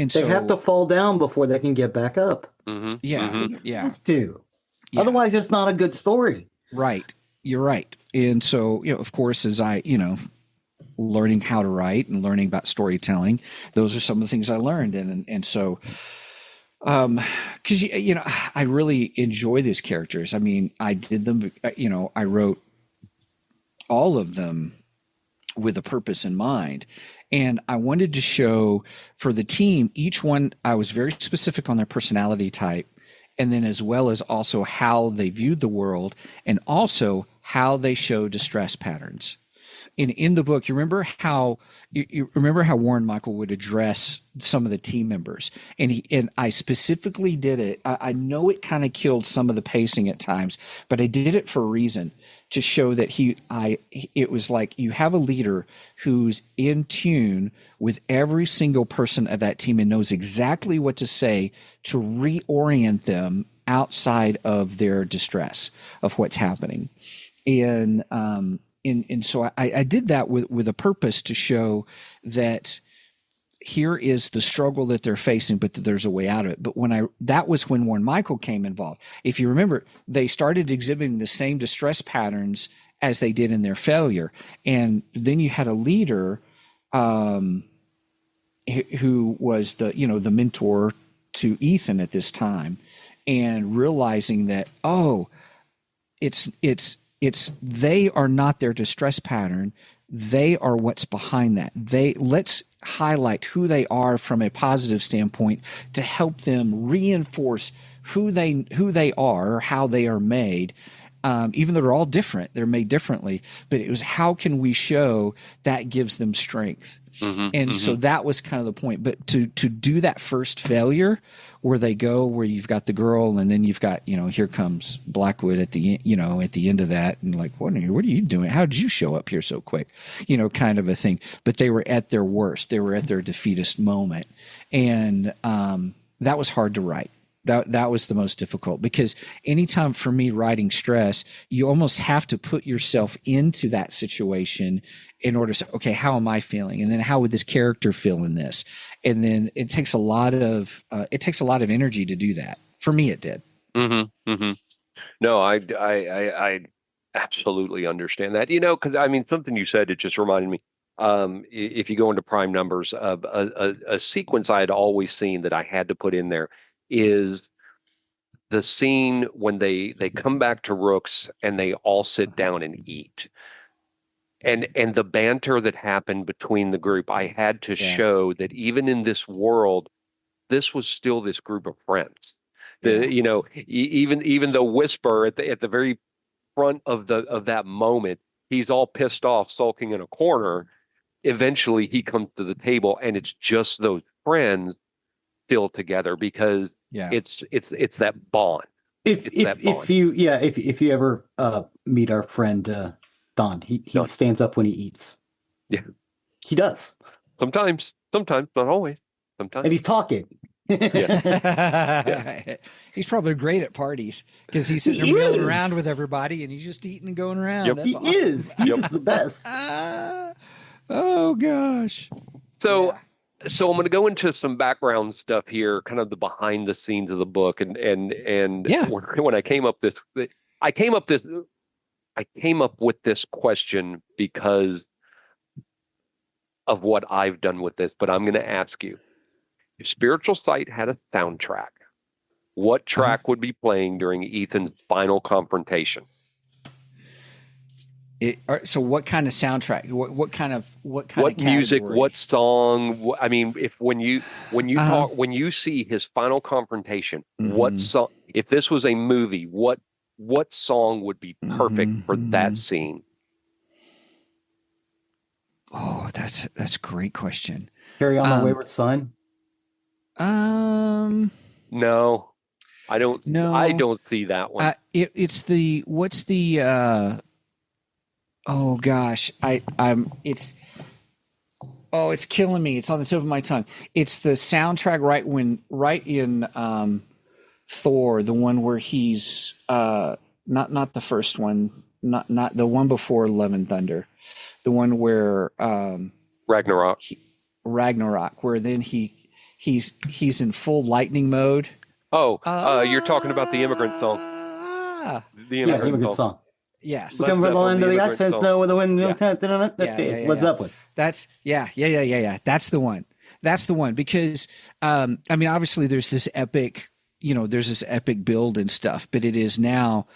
so they have to fall down before they can get back up. Mm-hmm. Yeah. Mm-hmm. Yeah. Have to. Yeah. Otherwise it's not a good story. Right. You're right. And so, of course, as I, learning how to write and learning about storytelling, those are some of the things I learned. And so, because, I really enjoy these characters. I mean, I did them, I wrote all of them with a purpose in mind. And I wanted to show for the team, each one, I was very specific on their personality type. And then as well as also how they viewed the world and also how they show distress patterns. in the book, you remember how Warren Michael would address some of the team members, and I specifically did it. I know it kind of killed some of the pacing at times, but I did it for a reason, to show that it was like you have a leader who's in tune with every single person of that team and knows exactly what to say to reorient them outside of their distress of what's happening. And so I did that with a purpose, to show that here is the struggle that they're facing, but that there's a way out of it. But that was when Warren Michael came involved. If you remember, they started exhibiting the same distress patterns as they did in their failure. And then you had a leader who was the mentor to Ethan at this time, and realizing that, it's they are not their distress pattern. They are what's behind that. Let's highlight who they are from a positive standpoint to help them reinforce who they are, or how they are made. Even though they're all different, they're made differently, but it was, how can we show that gives them strength? So that was kind of the point. But to do that first failure, where you've got the girl, and then you've got, here comes Blackwood at the end of that, and like, what are you doing? How did you show up here so quick? Kind of a thing. But they were at their worst. They were at their defeatist moment, and that was hard to write. That was the most difficult, because anytime for me writing stress, you almost have to put yourself into that situation in order to say, okay, how am I feeling? And then how would this character feel in this? And then it takes a lot of energy to do that. For me, it did. No, I absolutely understand that. Because something you said, it just reminded me. If you go into prime numbers, of a sequence I had always seen that I had to put in there is the scene when they come back to Rook's and they all sit down and eat. And the banter that happened between the group, I had to show that even in this world, this was still this group of friends. Even though Whisper at the very front of that moment, he's all pissed off, sulking in a corner. Eventually, he comes to the table, and it's just those friends still together, because it's that bond. If you ever meet our friend Don, he stands up when he eats. Yeah, he does. Sometimes, not always. Sometimes, and he's talking. He's probably great at parties, because he's sitting there milling around with everybody, and he's just eating and going around. Yep. He is the best. Oh gosh. So I'm going to go into some background stuff here, kind of the behind the scenes of the book, and when I came up with this question because of what I've done with this, but I'm going to ask you, if Spiritual Sight had a soundtrack, what track would be playing during Ethan's final confrontation? So what kind of soundtrack? What kind of music? Category? What song? I mean, when you see his final confrontation, what song? If this was a movie, what song would be perfect for that scene? Oh, that's a great question. Carry On My Wayward Son. No, I don't. No, I don't see that one. It's oh gosh, it's killing me. It's on the tip of my tongue. It's the soundtrack right in Thor, the one where he's not the first one, not the one before Love and Thunder, the one where Ragnarok, where then he's in full lightning mode. You're talking about the Immigrant song. The Immigrant song. Yes. We come from the land of the ice and snow with the wind. Led Zeppelin. That's That's the one. That's the one, because obviously there's this epic, build and stuff, but it is now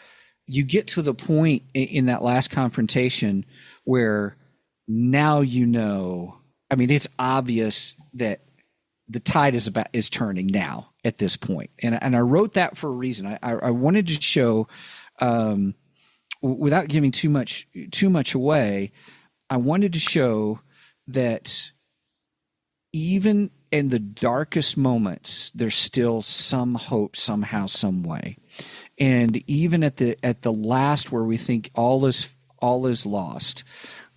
you get to the point in that last confrontation where now it's obvious that the tide is turning now at this point. And I wrote that for a reason. I wanted to show, without giving too much away, I wanted to show that even in the darkest moments, there's still some hope somehow, some way. And even at the last where we think all is lost,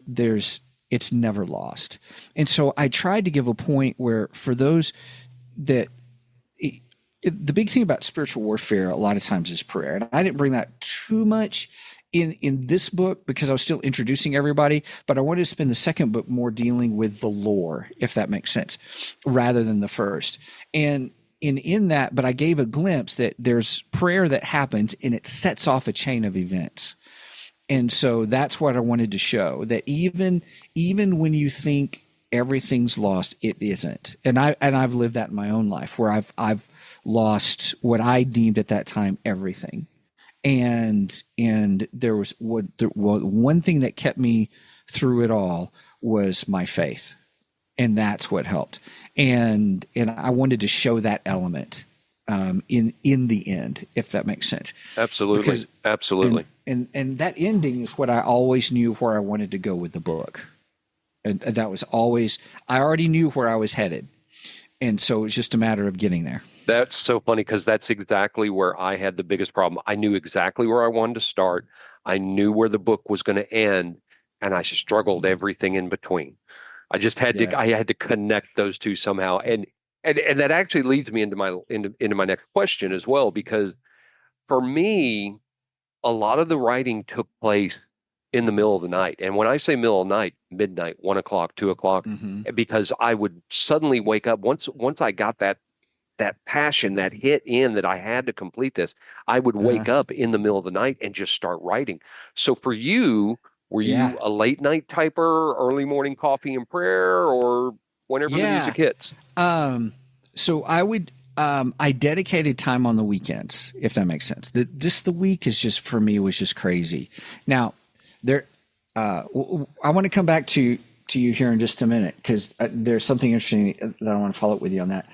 it's never lost. And so I tried to give a point where for those that the big thing about spiritual warfare a lot of times is prayer. And I didn't bring that too much in this book because I was still introducing everybody, but I wanted to spend the second book more dealing with the lore, if that makes sense, rather than the first. And in that, but I gave a glimpse that there's prayer that happens and it sets off a chain of events. And so that's what I wanted to show, that even when you think everything's lost, it isn't. And I've lived that in my own life where I've lost what I deemed at that time everything. And there was one thing that kept me through it all was my faith. And that's what helped. And I wanted to show that element in the end, if that makes sense. Absolutely. Absolutely. And that ending is what I always knew where I wanted to go with the book. And that was always, I already knew where I was headed. And so it was just a matter of getting there. That's so funny because that's exactly where I had the biggest problem. I knew exactly where I wanted to start. I knew where the book was going to end, and I struggled everything in between. I just had to. I had to connect those two somehow, and that actually leads me into my next question as well, because for me, a lot of the writing took place in the middle of the night, and when I say middle of the night, midnight, 1 o'clock, 2 o'clock, because I would suddenly wake up once I got that passion, that hit in that I had to complete this, I would wake up in the middle of the night and just start writing. So for you, were you a late night typer, early morning coffee and prayer, or whenever the music hits? So I would, I dedicated time on the weekends, if that makes sense. The week is just, for me, was just crazy. Now, I want to come back to you here in just a minute, because there's something interesting that I want to follow up with you on that.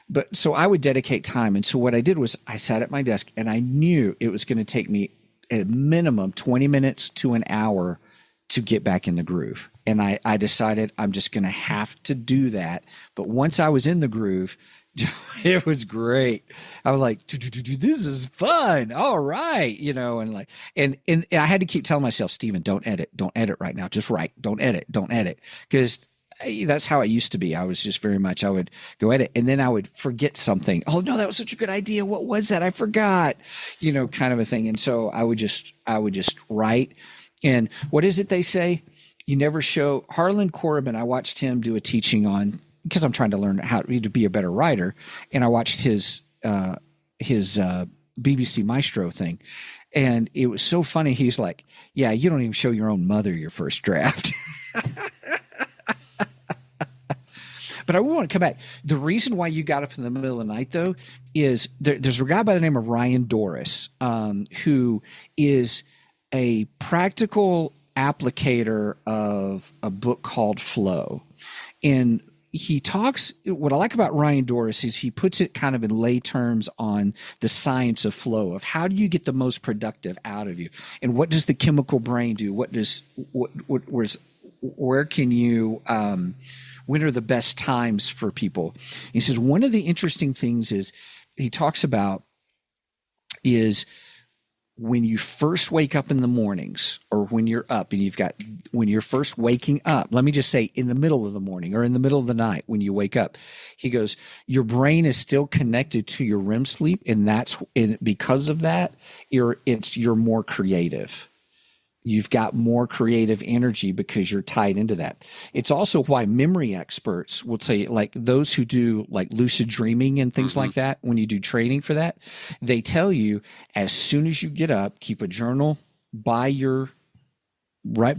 But so I would dedicate time. And so what I did was I sat at my desk and I knew it was going to take me a minimum 20 minutes to an hour to get back in the groove. And I decided I'm just going to have to do that. But once I was in the groove, it was great. I was like, this is fun. All right. And I had to keep telling myself, Stephen, don't edit right now. Just write. Don't edit. Because that's how I used to be. I was just very much, I would go edit and then I would forget something. Oh no, that was such a good idea. What was that? I forgot, kind of a thing. And so I would just write. And what is it they say? You never show Harlan Corbin. I watched him do a teaching on, because I'm trying to learn how to be a better writer. And I watched his BBC Maestro thing. And it was so funny. He's like, yeah, you don't even show your own mother your first draft. But I want to come back. The reason why you got up in the middle of the night, though, is there's a guy by the name of Ryan Doris, who is a practical applicator of a book called Flow. And he talks, what I like about Ryan Doris is he puts it kind of in lay terms on the science of flow, of how do you get the most productive out of you? And what does the chemical brain do? Where can you, when are the best times for people? He says, one of the interesting things is he talks about is when you first wake up in the mornings, or when you're up and when you're first waking up, let me just say in the middle of the morning or in the middle of the night when you wake up, he goes, your brain is still connected to your REM sleep. And because of that, you're more creative. You've got more creative energy because you're tied into that. It's also why memory experts will say, like those who do like lucid dreaming and things like that, when you do training for that, they tell you as soon as you get up, keep a journal right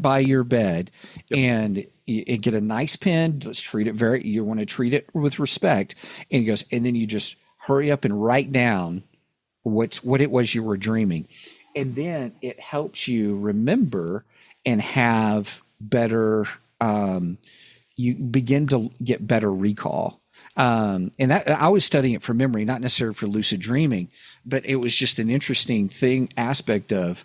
by your bed, and get a nice pen. Let's treat it you want to treat it with respect. And he goes, and then you just hurry up and write down what it was you were dreaming. And then it helps you remember and have better, you begin to get better recall. And that I was studying it for memory, not necessarily for lucid dreaming, but it was just an interesting aspect of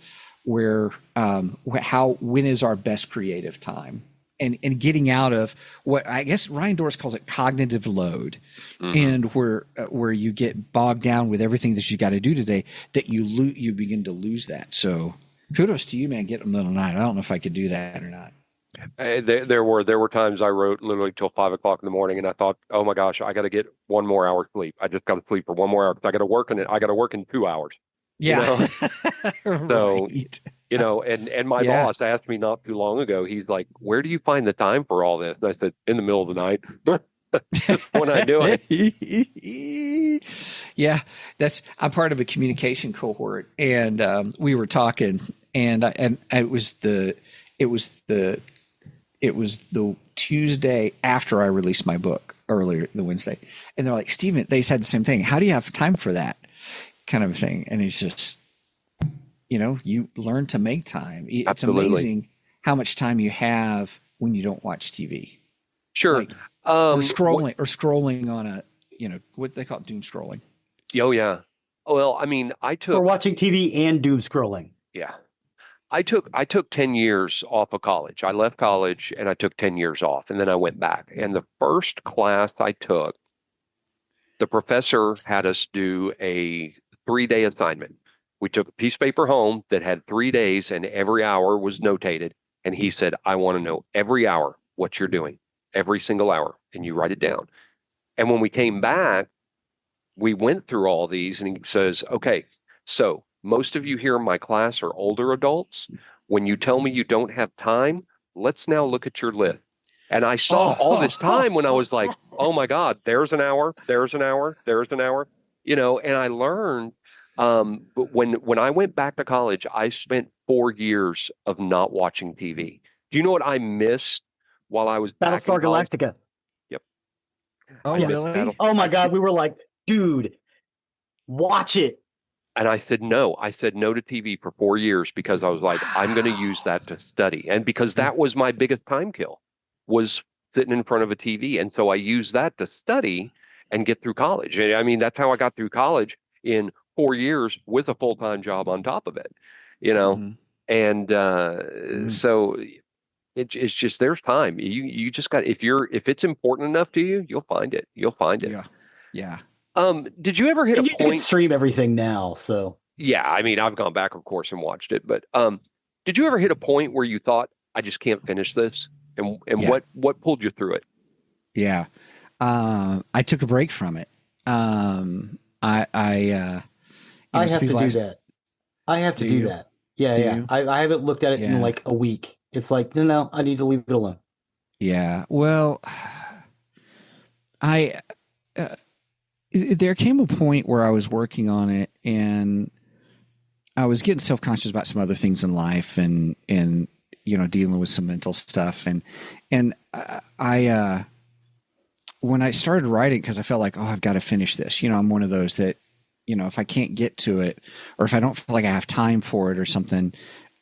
when is our best creative time, and getting out of what I guess Ryan Doris calls it cognitive load, and where you get bogged down with everything that you got to do today, that you begin to lose that. So kudos to you, man, getting in the middle of the night. I don't know if I could do that or not. There were times I wrote literally till 5 o'clock in the morning, and I thought, oh my gosh, I got to get one more hour sleep. I just got to sleep for one more hour because I got to work in it. I got to work in 2 hours. Yeah. So, Right. and my boss asked me not too long ago, he's like, where do you find the time for all this? And I said, in the middle of the night. Just when I do it. Yeah, I'm part of a communication cohort, and we were talking, and it was the Tuesday after I released my book earlier the Wednesday, and they're like, Steven, they said the same thing. How do you have time for that kind of thing? And it's just, you learn to make time. It's Absolutely. amazing how much time you have when you don't watch TV. Sure. Like, or scrolling on a, what they call it, doom scrolling. Oh yeah. Well, I mean, Or watching TV and doom scrolling. Yeah. I took 10 years off of college. I left college and I took 10 years off, and then I went back. And the first class I took, the professor had us do a 3-day assignment. We took a piece of paper home that had 3 days, and every hour was notated. And he said, I want to know every hour what you're doing, every single hour, and you write it down. And when we came back, we went through all these, and he says, okay, so most of you here in my class are older adults. When you tell me you don't have time, let's now look at your list. And I saw all this time when I was like, oh my God, there's an hour, there's an hour, there's an hour, and I learned, but when I went back to college, I spent 4 years of not watching TV. Do you know what I missed while I was back in college? Battlestar Galactica. Yep. Oh, really? Oh my God. We were like, dude, watch it. And I said no. I said no to TV for 4 years because I was like, I'm going to use that to study. And because that was my biggest time kill, was sitting in front of a TV. And so I used that to study and get through college. I mean, that's how I got through college in 4 years with a full-time job on top of it, And so it's just, there's time. You just got, if it's important enough to you, you'll find it. You'll find it. Yeah. Yeah. Did you ever hit a You can point? stream everything now, so. Yeah, I mean, I've gone back, of course, and watched it. But did you ever hit a point where you thought, I just can't finish this? And what pulled you through it? Yeah. I took a break from it. I have to do that. I have to do that. Yeah. I haven't looked at it in like a week. It's like, no, I need to leave it alone. Yeah. Well, there came a point where I was working on it, and I was getting self-conscious about some other things in life, and dealing with some mental stuff, and I when I started writing, because I felt like, I've got to finish this. I'm one of those that, if I can't get to it, or if I don't feel like I have time for it or something,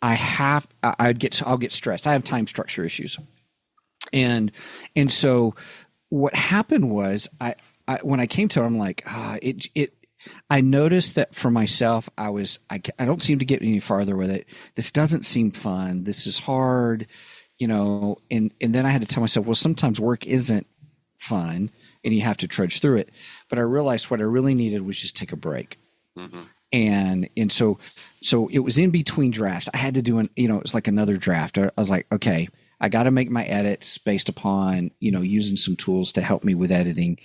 I'll get stressed. I have time structure issues, and so what happened was when I came to it, I'm like, I noticed that for myself, I don't seem to get any farther with it. This doesn't seem fun. This is hard, and then I had to tell myself, well, sometimes work isn't fun and you have to trudge through it. But I realized what I really needed was just take a break. Mm-hmm. And so it was in between drafts. I had to do it was like another draft. I was like, okay, I got to make my edits based upon, using some tools to help me with editing.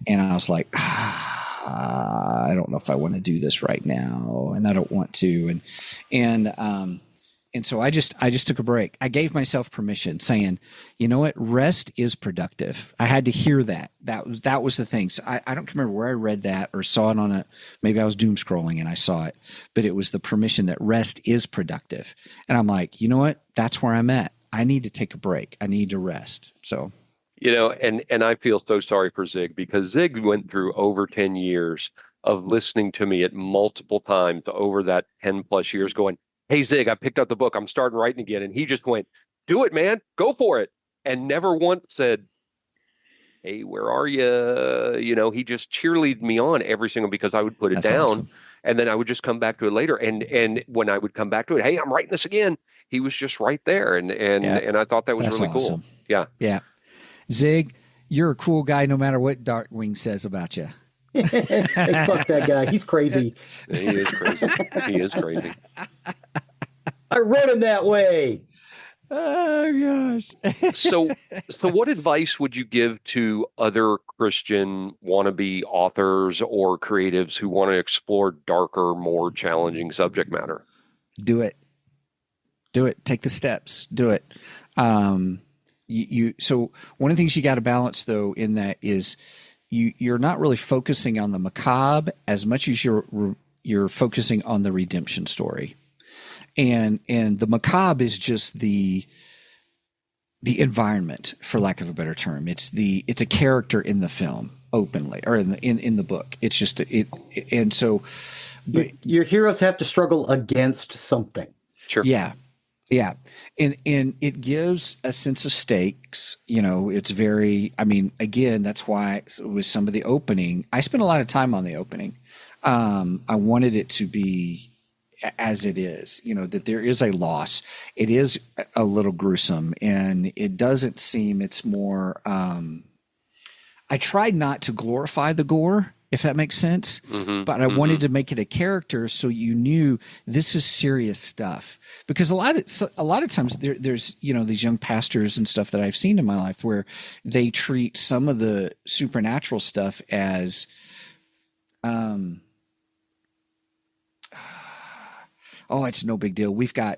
And I was like, I don't know if I want to do this right now, and I don't want to. And so I just took a break. I gave myself permission, saying, you know what, rest is productive. I had to hear that. That was the thing. So I don't remember where I read that or saw it maybe I was doom scrolling and I saw it, but it was the permission that rest is productive. And I'm like, you know what, that's where I'm at. I need to take a break. I need to rest. So, and I feel so sorry for Zig, because Zig went through over 10 years of listening to me at multiple times over that 10 plus years going, hey, Zig, I picked up the book. I'm starting writing again. And he just went, do it, man. Go for it. And never once said, hey, where are you? He just cheerleaded me on every single, because I would put it that's down. awesome. and then I would just come back to it later. And when I would come back to it, hey, I'm writing this again. He was just right there, and I thought that was That's really awesome. cool. Yeah. Yeah. Zig, you're a cool guy no matter what Darkwing says about you. Hey, fuck that guy. He's crazy. He is crazy. He is crazy. I wrote him that way. Oh gosh. So what advice would you give to other Christian wannabe authors or creatives who want to explore darker, more challenging subject matter? Do it. Do it. Take the steps. Do it. So one of the things you got to balance though in that is you're not really focusing on the macabre as much as you're focusing on the redemption story. And the macabre is just the environment, for lack of a better term. It's a character in the film openly, or in the book. It's just and so. But your heroes have to struggle against something. Sure. Yeah. Yeah. And it gives a sense of stakes. It's very, again, that's why with some of the opening, I spent a lot of time on the opening. I wanted it to be as it is, that there is a loss. It is a little gruesome, and it doesn't seem, it's more, I tried not to glorify the gore, if that makes sense, but I wanted to make it a character so you knew this is serious stuff. Because a lot of times there's these young pastors and stuff that I've seen in my life where they treat some of the supernatural stuff as oh, it's no big deal. We've got,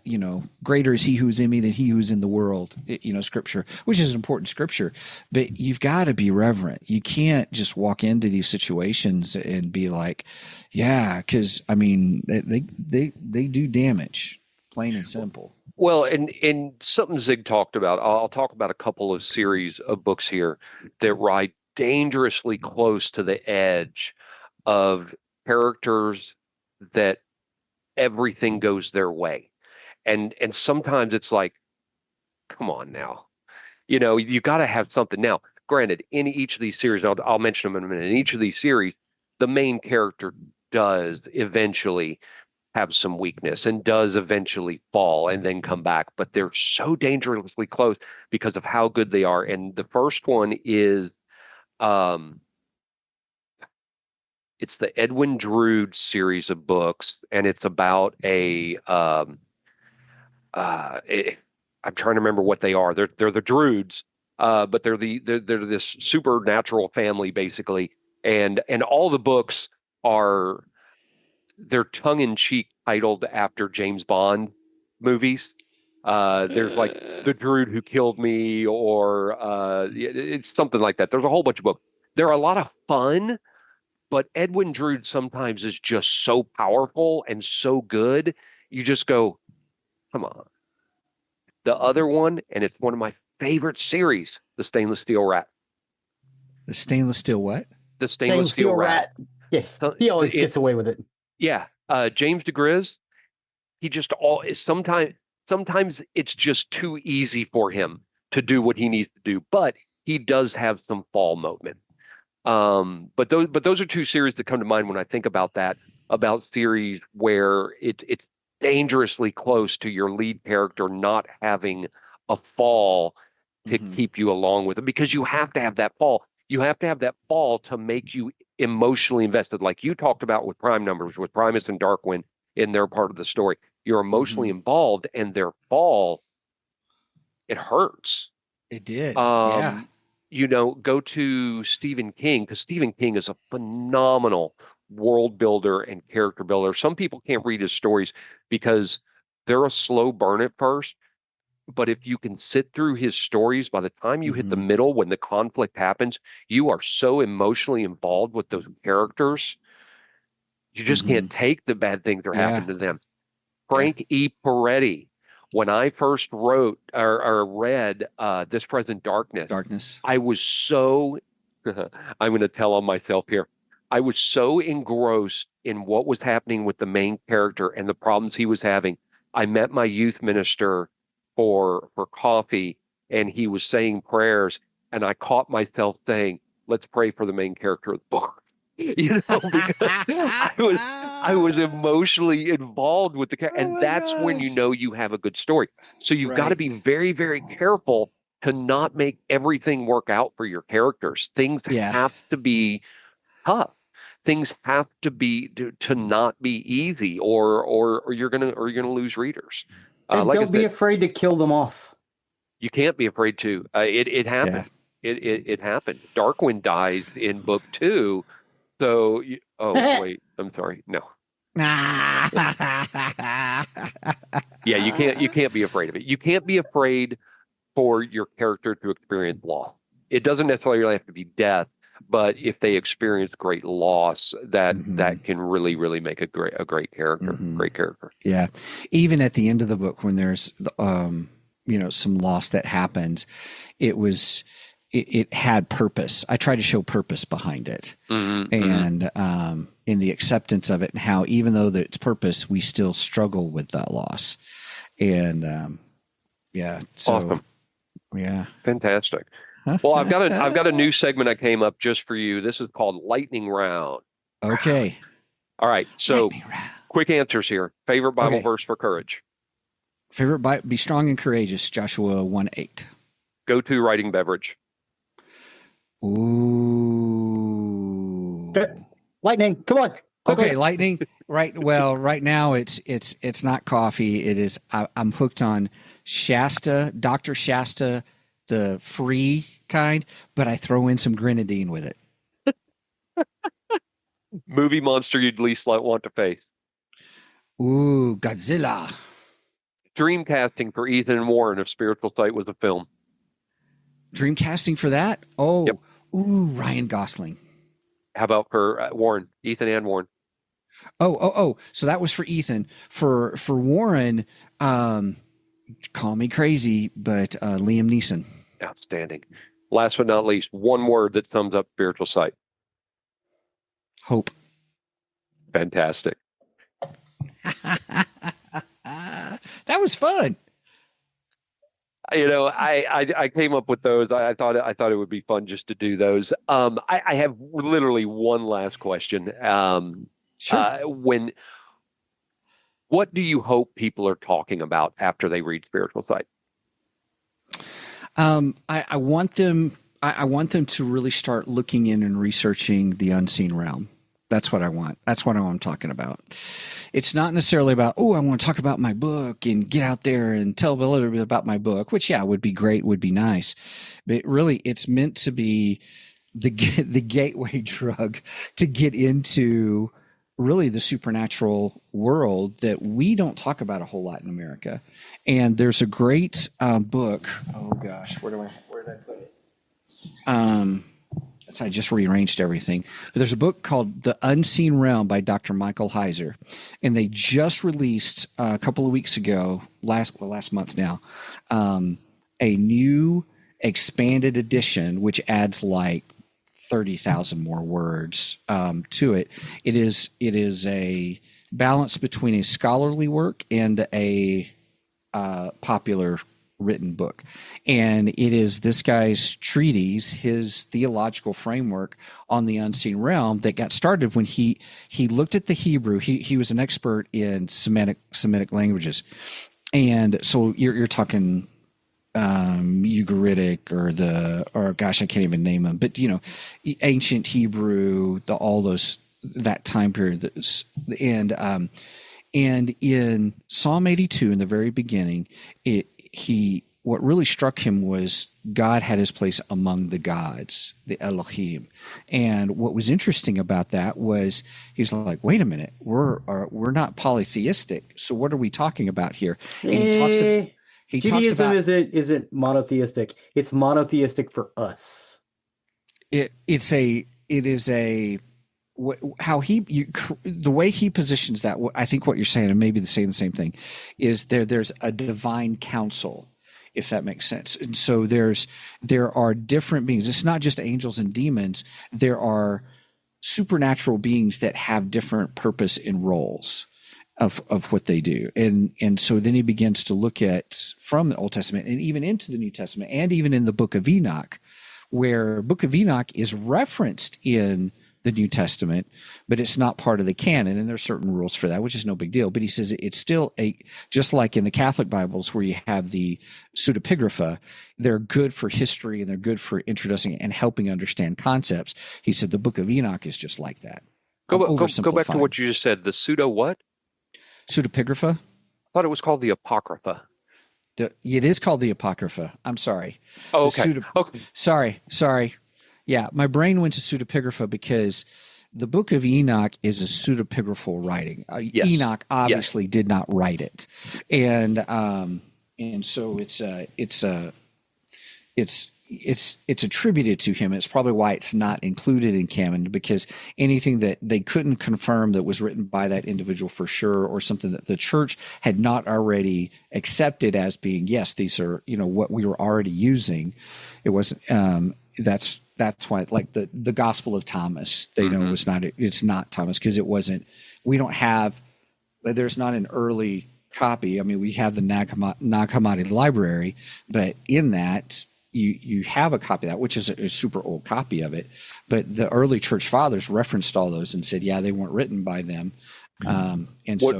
greater is he who's in me than he who's in the world, scripture, which is important scripture. But you've got to be reverent. You can't just walk into these situations and be like, yeah, because, they do damage, plain and simple. Well, and something Zig talked about, I'll talk about a couple of series of books here that ride dangerously close to the edge of characters that everything goes their way. And sometimes it's like, come on now. You got to have something. Now, granted, in each of these series, I'll mention them in a minute. In each of these series, the main character does eventually have some weakness and does eventually fall and then come back, but they're so dangerously close because of how good they are. And the first one is it's the Edwin Drood series of books, and it's about I'm trying to remember what they are. They're the Droods, but they're this supernatural family basically, and all the books they're tongue in cheek titled after James Bond movies. There's like The Drood Who Killed Me, or it's something like that. There's a whole bunch of books. They're a lot of fun. But Edwin Drood sometimes is just so powerful and so good. You just go, come on. The other one, and it's one of my favorite series, The Stainless Steel Rat. The stainless steel what? The Stainless Steel Rat. Yes, he always gets away with it. Yeah. James DeGriz, he just sometimes it's just too easy for him to do what he needs to do. But he does have some fall moments. But those are two series that come to mind when I think about that, about series where it's dangerously close to your lead character not having a fall to keep you along with it, because you have to have that fall. You have to have that fall to make you emotionally invested, like you talked about with Prime Numbers, with Primus and Darkwind in their part of the story. You're emotionally involved, and their fall, it hurts. It did. Yeah. Go to Stephen King, because Stephen King is a phenomenal world builder and character builder. Some people can't read his stories because they're a slow burn at first. But if you can sit through his stories, by the time you hit the middle, when the conflict happens, you are so emotionally involved with those characters. You just can't take the bad things that happen to them. Frank E. Peretti. When I first wrote or read This Present Darkness, I was so, I'm going to tell on myself here, I was so engrossed in what was happening with the main character and the problems he was having. I met my youth minister for coffee, and he was saying prayers, and I caught myself saying, let's pray for the main character of the book. because I was emotionally involved with the character, Oh and my that's when you gosh. know you have a good story. So you've got to Right. be very, very careful to not make everything work out for your characters. Things Yeah. have to be tough. Things have to be to not be easy, or you're gonna lose readers. And Like I don't be said, afraid to kill them off. you can't be afraid to. It Yeah. happened. It happened. Darkwing dies in book two. So oh wait, I'm sorry. No. Yeah, you can't be afraid of it. You can't be afraid for your character to experience loss. It doesn't necessarily have to be death, but if they experience great loss, that Mhm. that can really, really make a great character. Mhm. Great character. Yeah. Even at the end of the book, when there's, some loss that happens, it had purpose. I try to show purpose behind it, and in the acceptance of it, and how even though that it's purpose, we still struggle with that loss. And yeah, so Awesome. yeah, Fantastic. Well, I've got a new segment I came up just for you. This is called Lightning Round. Okay. All right. So Lightning round. quick answers here. Favorite Bible Okay. verse for courage. Favorite be strong and courageous. Joshua 1:8. Go-to writing beverage. Ooh. Lightning, come on. Okay, lightning. Right. Well, right now it's not coffee. It is. I'm hooked on Shasta, Dr. Shasta, the free kind, but I throw in some grenadine with it. Movie monster you'd least want to face. Ooh, Godzilla. Dream casting for Ethan and Warren if Spiritual Sight was a film. Dream casting for that? Oh, Yep. Ooh, Ryan Gosling. How about for Warren, Ethan and Warren? Oh. So that was for Ethan. For Warren, call me crazy, but Liam Neeson. Outstanding. Last but not least, one word that sums up Spiritual Sight. Hope. Fantastic. That was fun. I came up with those. I thought it would be fun just to do those. I have literally one last question. Sure. What do you hope people are talking about after they read Spiritual Sight? I want them. I want them to really start looking in and researching the unseen realm. That's what I want. That's what I'm talking about. It's not necessarily about, I want to talk about my book and get out there and tell a little bit about my book, which, yeah, would be great, would be nice. But really, it's meant to be the gateway drug to get into really the supernatural world that we don't talk about a whole lot in America. And there's a great book. Oh, gosh, where did I put it? I just rearranged everything. But there's a book called The Unseen Realm by Dr. Michael Heiser. And they just released a couple of weeks ago, last month now, a new expanded edition, which adds like 30,000 more words to it. It is a balance between a scholarly work and a popular written book, and it is this guy's treatise, his theological framework on the unseen realm that got started when he looked at the Hebrew. He was an expert in Semitic languages, and so you're talking Ugaritic or gosh, I can't even name them, but ancient Hebrew, all those, that time period, and in Psalm 82 in the very beginning, what really struck him was God had his place among the gods, the Elohim. And what was interesting about that was he's like, wait a minute, we're not polytheistic. So what are we talking about here? And Judaism isn't monotheistic. It's monotheistic for us. The way he positions that, I think what you're saying, and maybe saying the same thing, is there's a divine council, if that makes sense. And so there are different beings. It's not just angels and demons. There are supernatural beings that have different purpose and roles of what they do. And so then he begins to look at from the Old Testament and even into the New Testament and even in the book of Enoch, where book of Enoch is referenced in the New Testament, but it's not part of the canon. And there's certain rules for that, which is no big deal. But he says it's still just like in the Catholic Bibles where you have the pseudepigrapha, they're good for history and they're good for introducing and helping understand concepts. He said the Book of Enoch is just like that. Go back to what you just said. The pseudo what? Pseudepigrapha? I thought it was called the Apocrypha. It is called the Apocrypha. I'm sorry. Oh, okay. Sorry. Yeah, my brain went to pseudepigrapha because the Book of Enoch is a pseudepigraphal writing. Yes. Enoch obviously did not write it, and so it's attributed to him. It's probably why it's not included in canon, because anything that they couldn't confirm that was written by that individual for sure, or something that the church had not already accepted as being, yes, these are, what we were already using. It wasn't, that's why, like the Gospel of Thomas, they know it's not Thomas, because there's not an early copy. I mean, we have the Nag Hammadi library, but in that, you have a copy of that, which is a super old copy of it. But the early church fathers referenced all those and said, yeah, they weren't written by them. So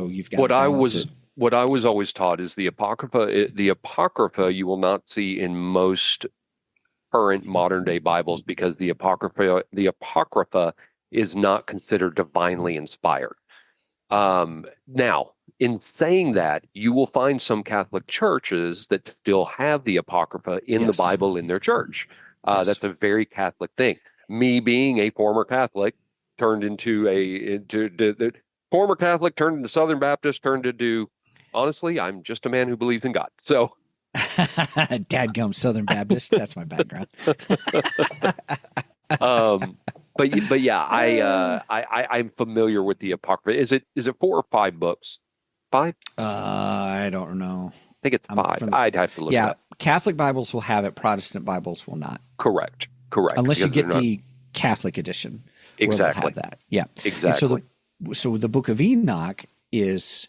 you've got what I was always taught is the Apocrypha you will not see in most current modern day Bibles, because the Apocrypha is not considered divinely inspired. Now, in saying that, you will find some Catholic churches that still have the Apocrypha in the Bible in their church. That's a very Catholic thing. Me being a former Catholic turned into the former Catholic, turned into Southern Baptist, turned into, honestly, I'm just a man who believes in God. So, dadgum Southern Baptist. That's my background. But yeah, I'm familiar with the Apocrypha. Is it 4 or 5 books? 5? I don't know. I think it's 5. I'd have to look it up. Catholic Bibles will have it. Protestant Bibles will not. Correct. Unless you get the Catholic edition. Exactly. Have that. Yeah. Exactly. And so the Book of Enoch is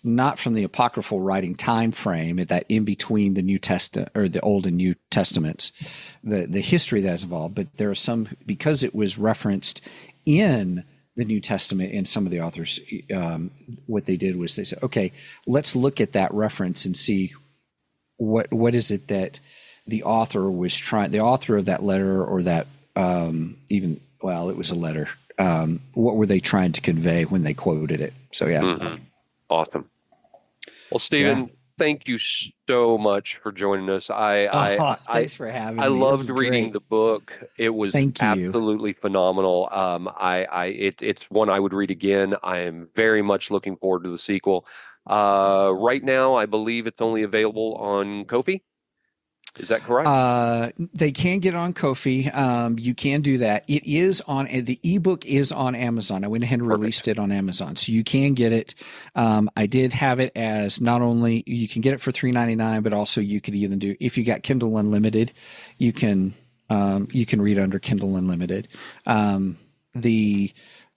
not from the apocryphal writing time frame, that in between the New Testament or the Old and New Testaments, the history that is involved. But there are some, because it was referenced in the New Testament, and some of the authors, what they did was they said, okay, let's look at that reference and see what is it that the author was trying, the author of that letter, or that it was a letter. What were they trying to convey when they quoted it? So yeah. Mm-hmm. Awesome. Well, Stephen, thank you so much for joining us. Thanks for having me. I loved reading the book. It was absolutely phenomenal. It's one I would read again. I am very much looking forward to the sequel. Right now, I believe it's only available on Ko-fi. Is that correct? They can get on Ko-fi. You can do that. It is on, the ebook is on Amazon. I went ahead and released it on Amazon, so you can get it. I did have it as, not only you can get it for $3.99, but also you could even do, if you got Kindle Unlimited, you can read under Kindle Unlimited. The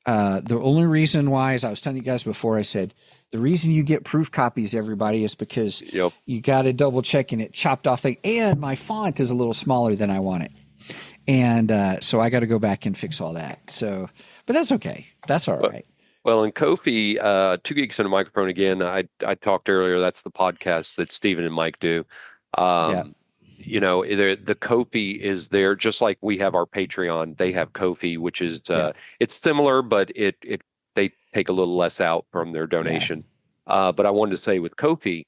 only reason why, as I was telling you guys before, I said, the reason you get proof copies, everybody, is because you got to double check, and it chopped off thing, and my font is a little smaller than I want it. And so I got to go back and fix all that. So, but that's okay. That's all right. Well, in Ko-fi, Two Geeks and a Microphone, again, I talked earlier, that's the podcast that Stephen and Mike do. The Ko-fi is there, just like we have our Patreon. They have Ko-fi, which is it's similar, but they take a little less out from their donation. But I wanted to say with Ko-fi,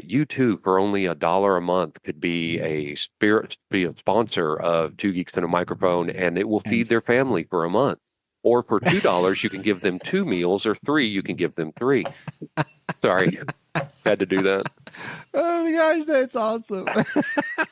you too, for only $1 a month, could be a sponsor of Two Geeks and a Microphone, and it will feed their family for a month. Or for $2, you can give them 2 meals, or 3, you can give them 3. Sorry, had to do that. Oh my gosh, that's awesome.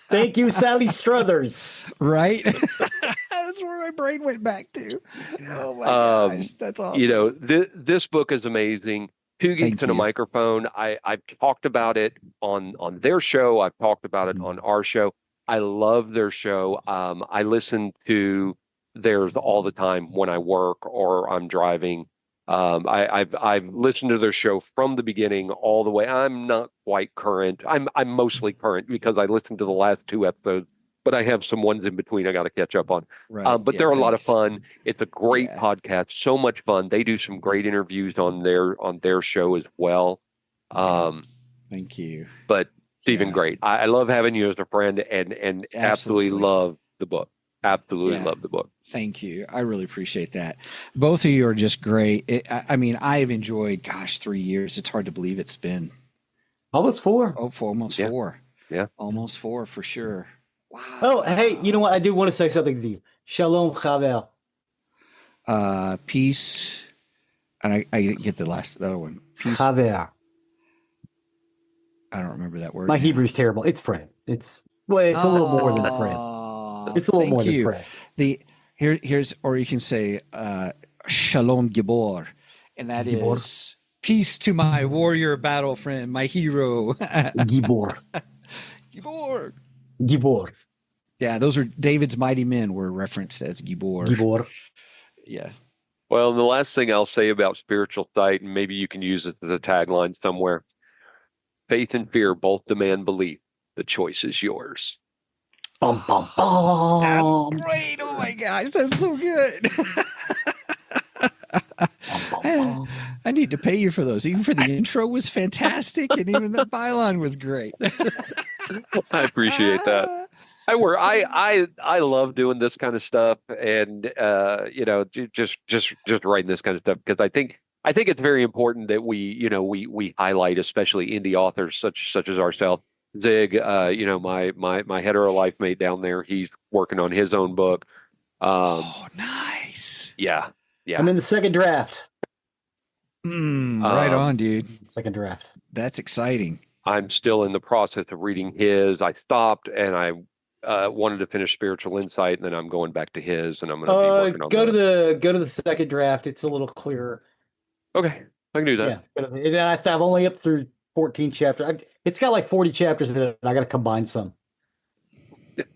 Thank you, Sally Struthers. Right? That's where my brain went back to. Oh my gosh, that's awesome. This book is amazing. Two Geeks and a Microphone. I've talked about it on their show. I've talked about it on our show. I love their show. I listen to theirs all the time when I work or I'm driving. I've listened to their show from the beginning all the way. I'm not quite current. I'm mostly current because I listened to the last 2 episodes, but I have some ones in between I got to catch up on. Right. But they're a lot of fun. It's a great Yeah. podcast, so much fun. They do some great interviews on their show as well. Thank you. But Stephen, Yeah. great. I love having you as a friend, and absolutely love the book. Absolutely love the book. Thank you. I really appreciate that. Both of you are just great. I mean, I have enjoyed, 3 years. It's hard to believe it's been almost 4. Almost 4. Yeah. Almost 4 for sure. Wow. Oh, hey, you know what? I do want to say something to you. Shalom, Chavel. Peace. And I get the other one. Peace. Chaver. I don't remember that word. My Hebrew's terrible. It's friend. It's a little more than a friend. It's a little more than friend. Here's, or you can say, Shalom Gibor. And that Gibor. is peace to my warrior battle friend, my hero. Gibor. Gibor. Gibor. Yeah, those are David's mighty men were referenced as Gibor. Gibor. Yeah. Well, the last thing I'll say about Spiritual Sight, and maybe you can use it as a tagline somewhere: faith and fear both demand belief. The choice is yours. Bum, bum, bum. That's great. Oh my gosh, that's so good. I need to pay you for those. Even for the intro was fantastic, and even the byline was great. I appreciate that. I love doing this kind of stuff, and just writing this kind of stuff, because I think it's very important that we highlight, especially indie authors such as ourselves. Zig, my hetero life mate down there, he's working on his own book. Nice. Yeah. I'm in the second draft. Right on, dude. Second draft. That's exciting. I'm still in the process of reading his. I stopped and I wanted to finish Spiritual Insight, and then I'm going back to his, and I'm going to be working on go that. to the second draft. It's a little clearer. Okay, I can do that. Yeah, I'm only up through 14 chapters. It's got like 40 chapters in it. I got to combine some.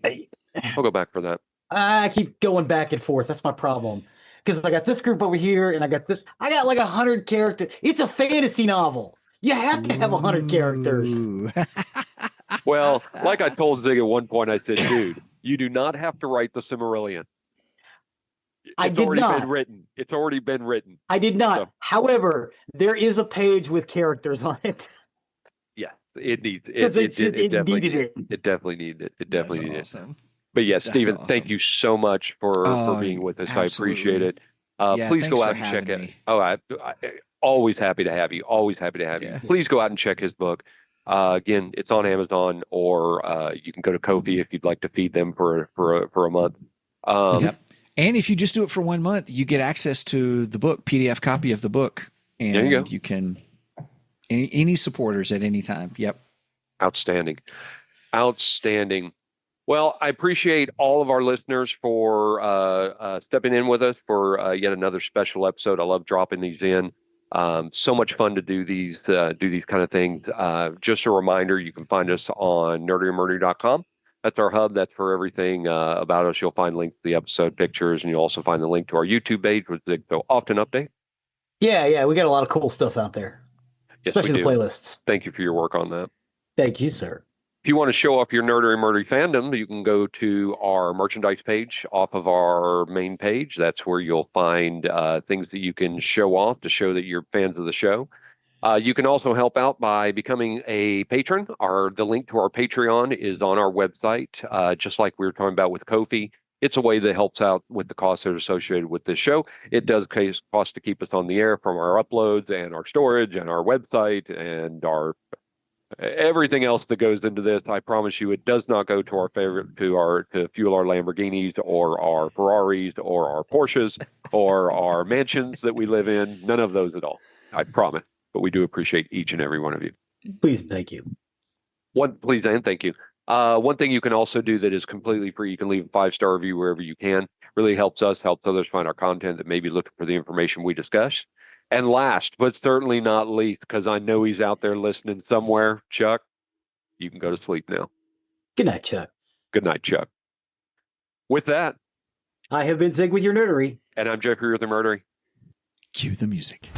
I'll go back for that. I keep going back and forth. That's my problem. Because I got this group over here, and I got like 100 characters. It's a fantasy novel. You have to have 100 characters. Well, like I told Zig at one point, I said, dude, you do not have to write the Silmarillion. It's already been written. I did not. So, however, there is a page with characters on it. Yeah, it needs it. It definitely needed it. It definitely needed it. It definitely needed it. But yeah, Stephen, thank you so much for being with us. Absolutely. I appreciate it. Please go out and check it. Me. Oh, I always happy to have you. Always happy to have you. Please go out and check his book. Again, it's on Amazon, or you can go to Ko-fi if you'd like to feed them for a month. And if you just do it for 1 month, you get access to the book, PDF copy of the book, and there you go. You can any supporters at any time. Yep. Outstanding. Well, I appreciate all of our listeners for stepping in with us for yet another special episode. I love dropping these in. So much fun to do these kind of things. Just a reminder, you can find us on nerderymurdery.com. That's our hub. That's for everything about us. You'll find links to the episode pictures, and you'll also find the link to our YouTube page, which they so often update. Yeah, we got a lot of cool stuff out there, especially the playlists. Thank you for your work on that. Thank you, sir. If you want to show off your Nerdery Murdery fandom, you can go to our merchandise page off of our main page. That's where you'll find things that you can show off to show that you're fans of the show. You can also help out by becoming a patron. The link to our Patreon is on our website, just like we were talking about with Ko-fi. It's a way that helps out with the costs that are associated with this show. It does cost to keep us on the air from our uploads and our storage and our website and our everything else that goes into this. I promise you, it does not go to to fuel our Lamborghinis or our Ferraris or our Porsches or our mansions that we live in. None of those at all. I promise. But we do appreciate each and every one of you. Please, thank you. Please and thank you. One thing you can also do that is completely free, you can leave a 5-star review wherever you can. Really helps us, helps others find our content that may be looking for the information we discuss. And last, but certainly not least, because I know he's out there listening somewhere, Chuck, you can go to sleep now. Good night, Chuck. Good night, Chuck. With that, I have been Zig with your Nerdery. And I'm Geoffrey with the Murdery. Cue the music.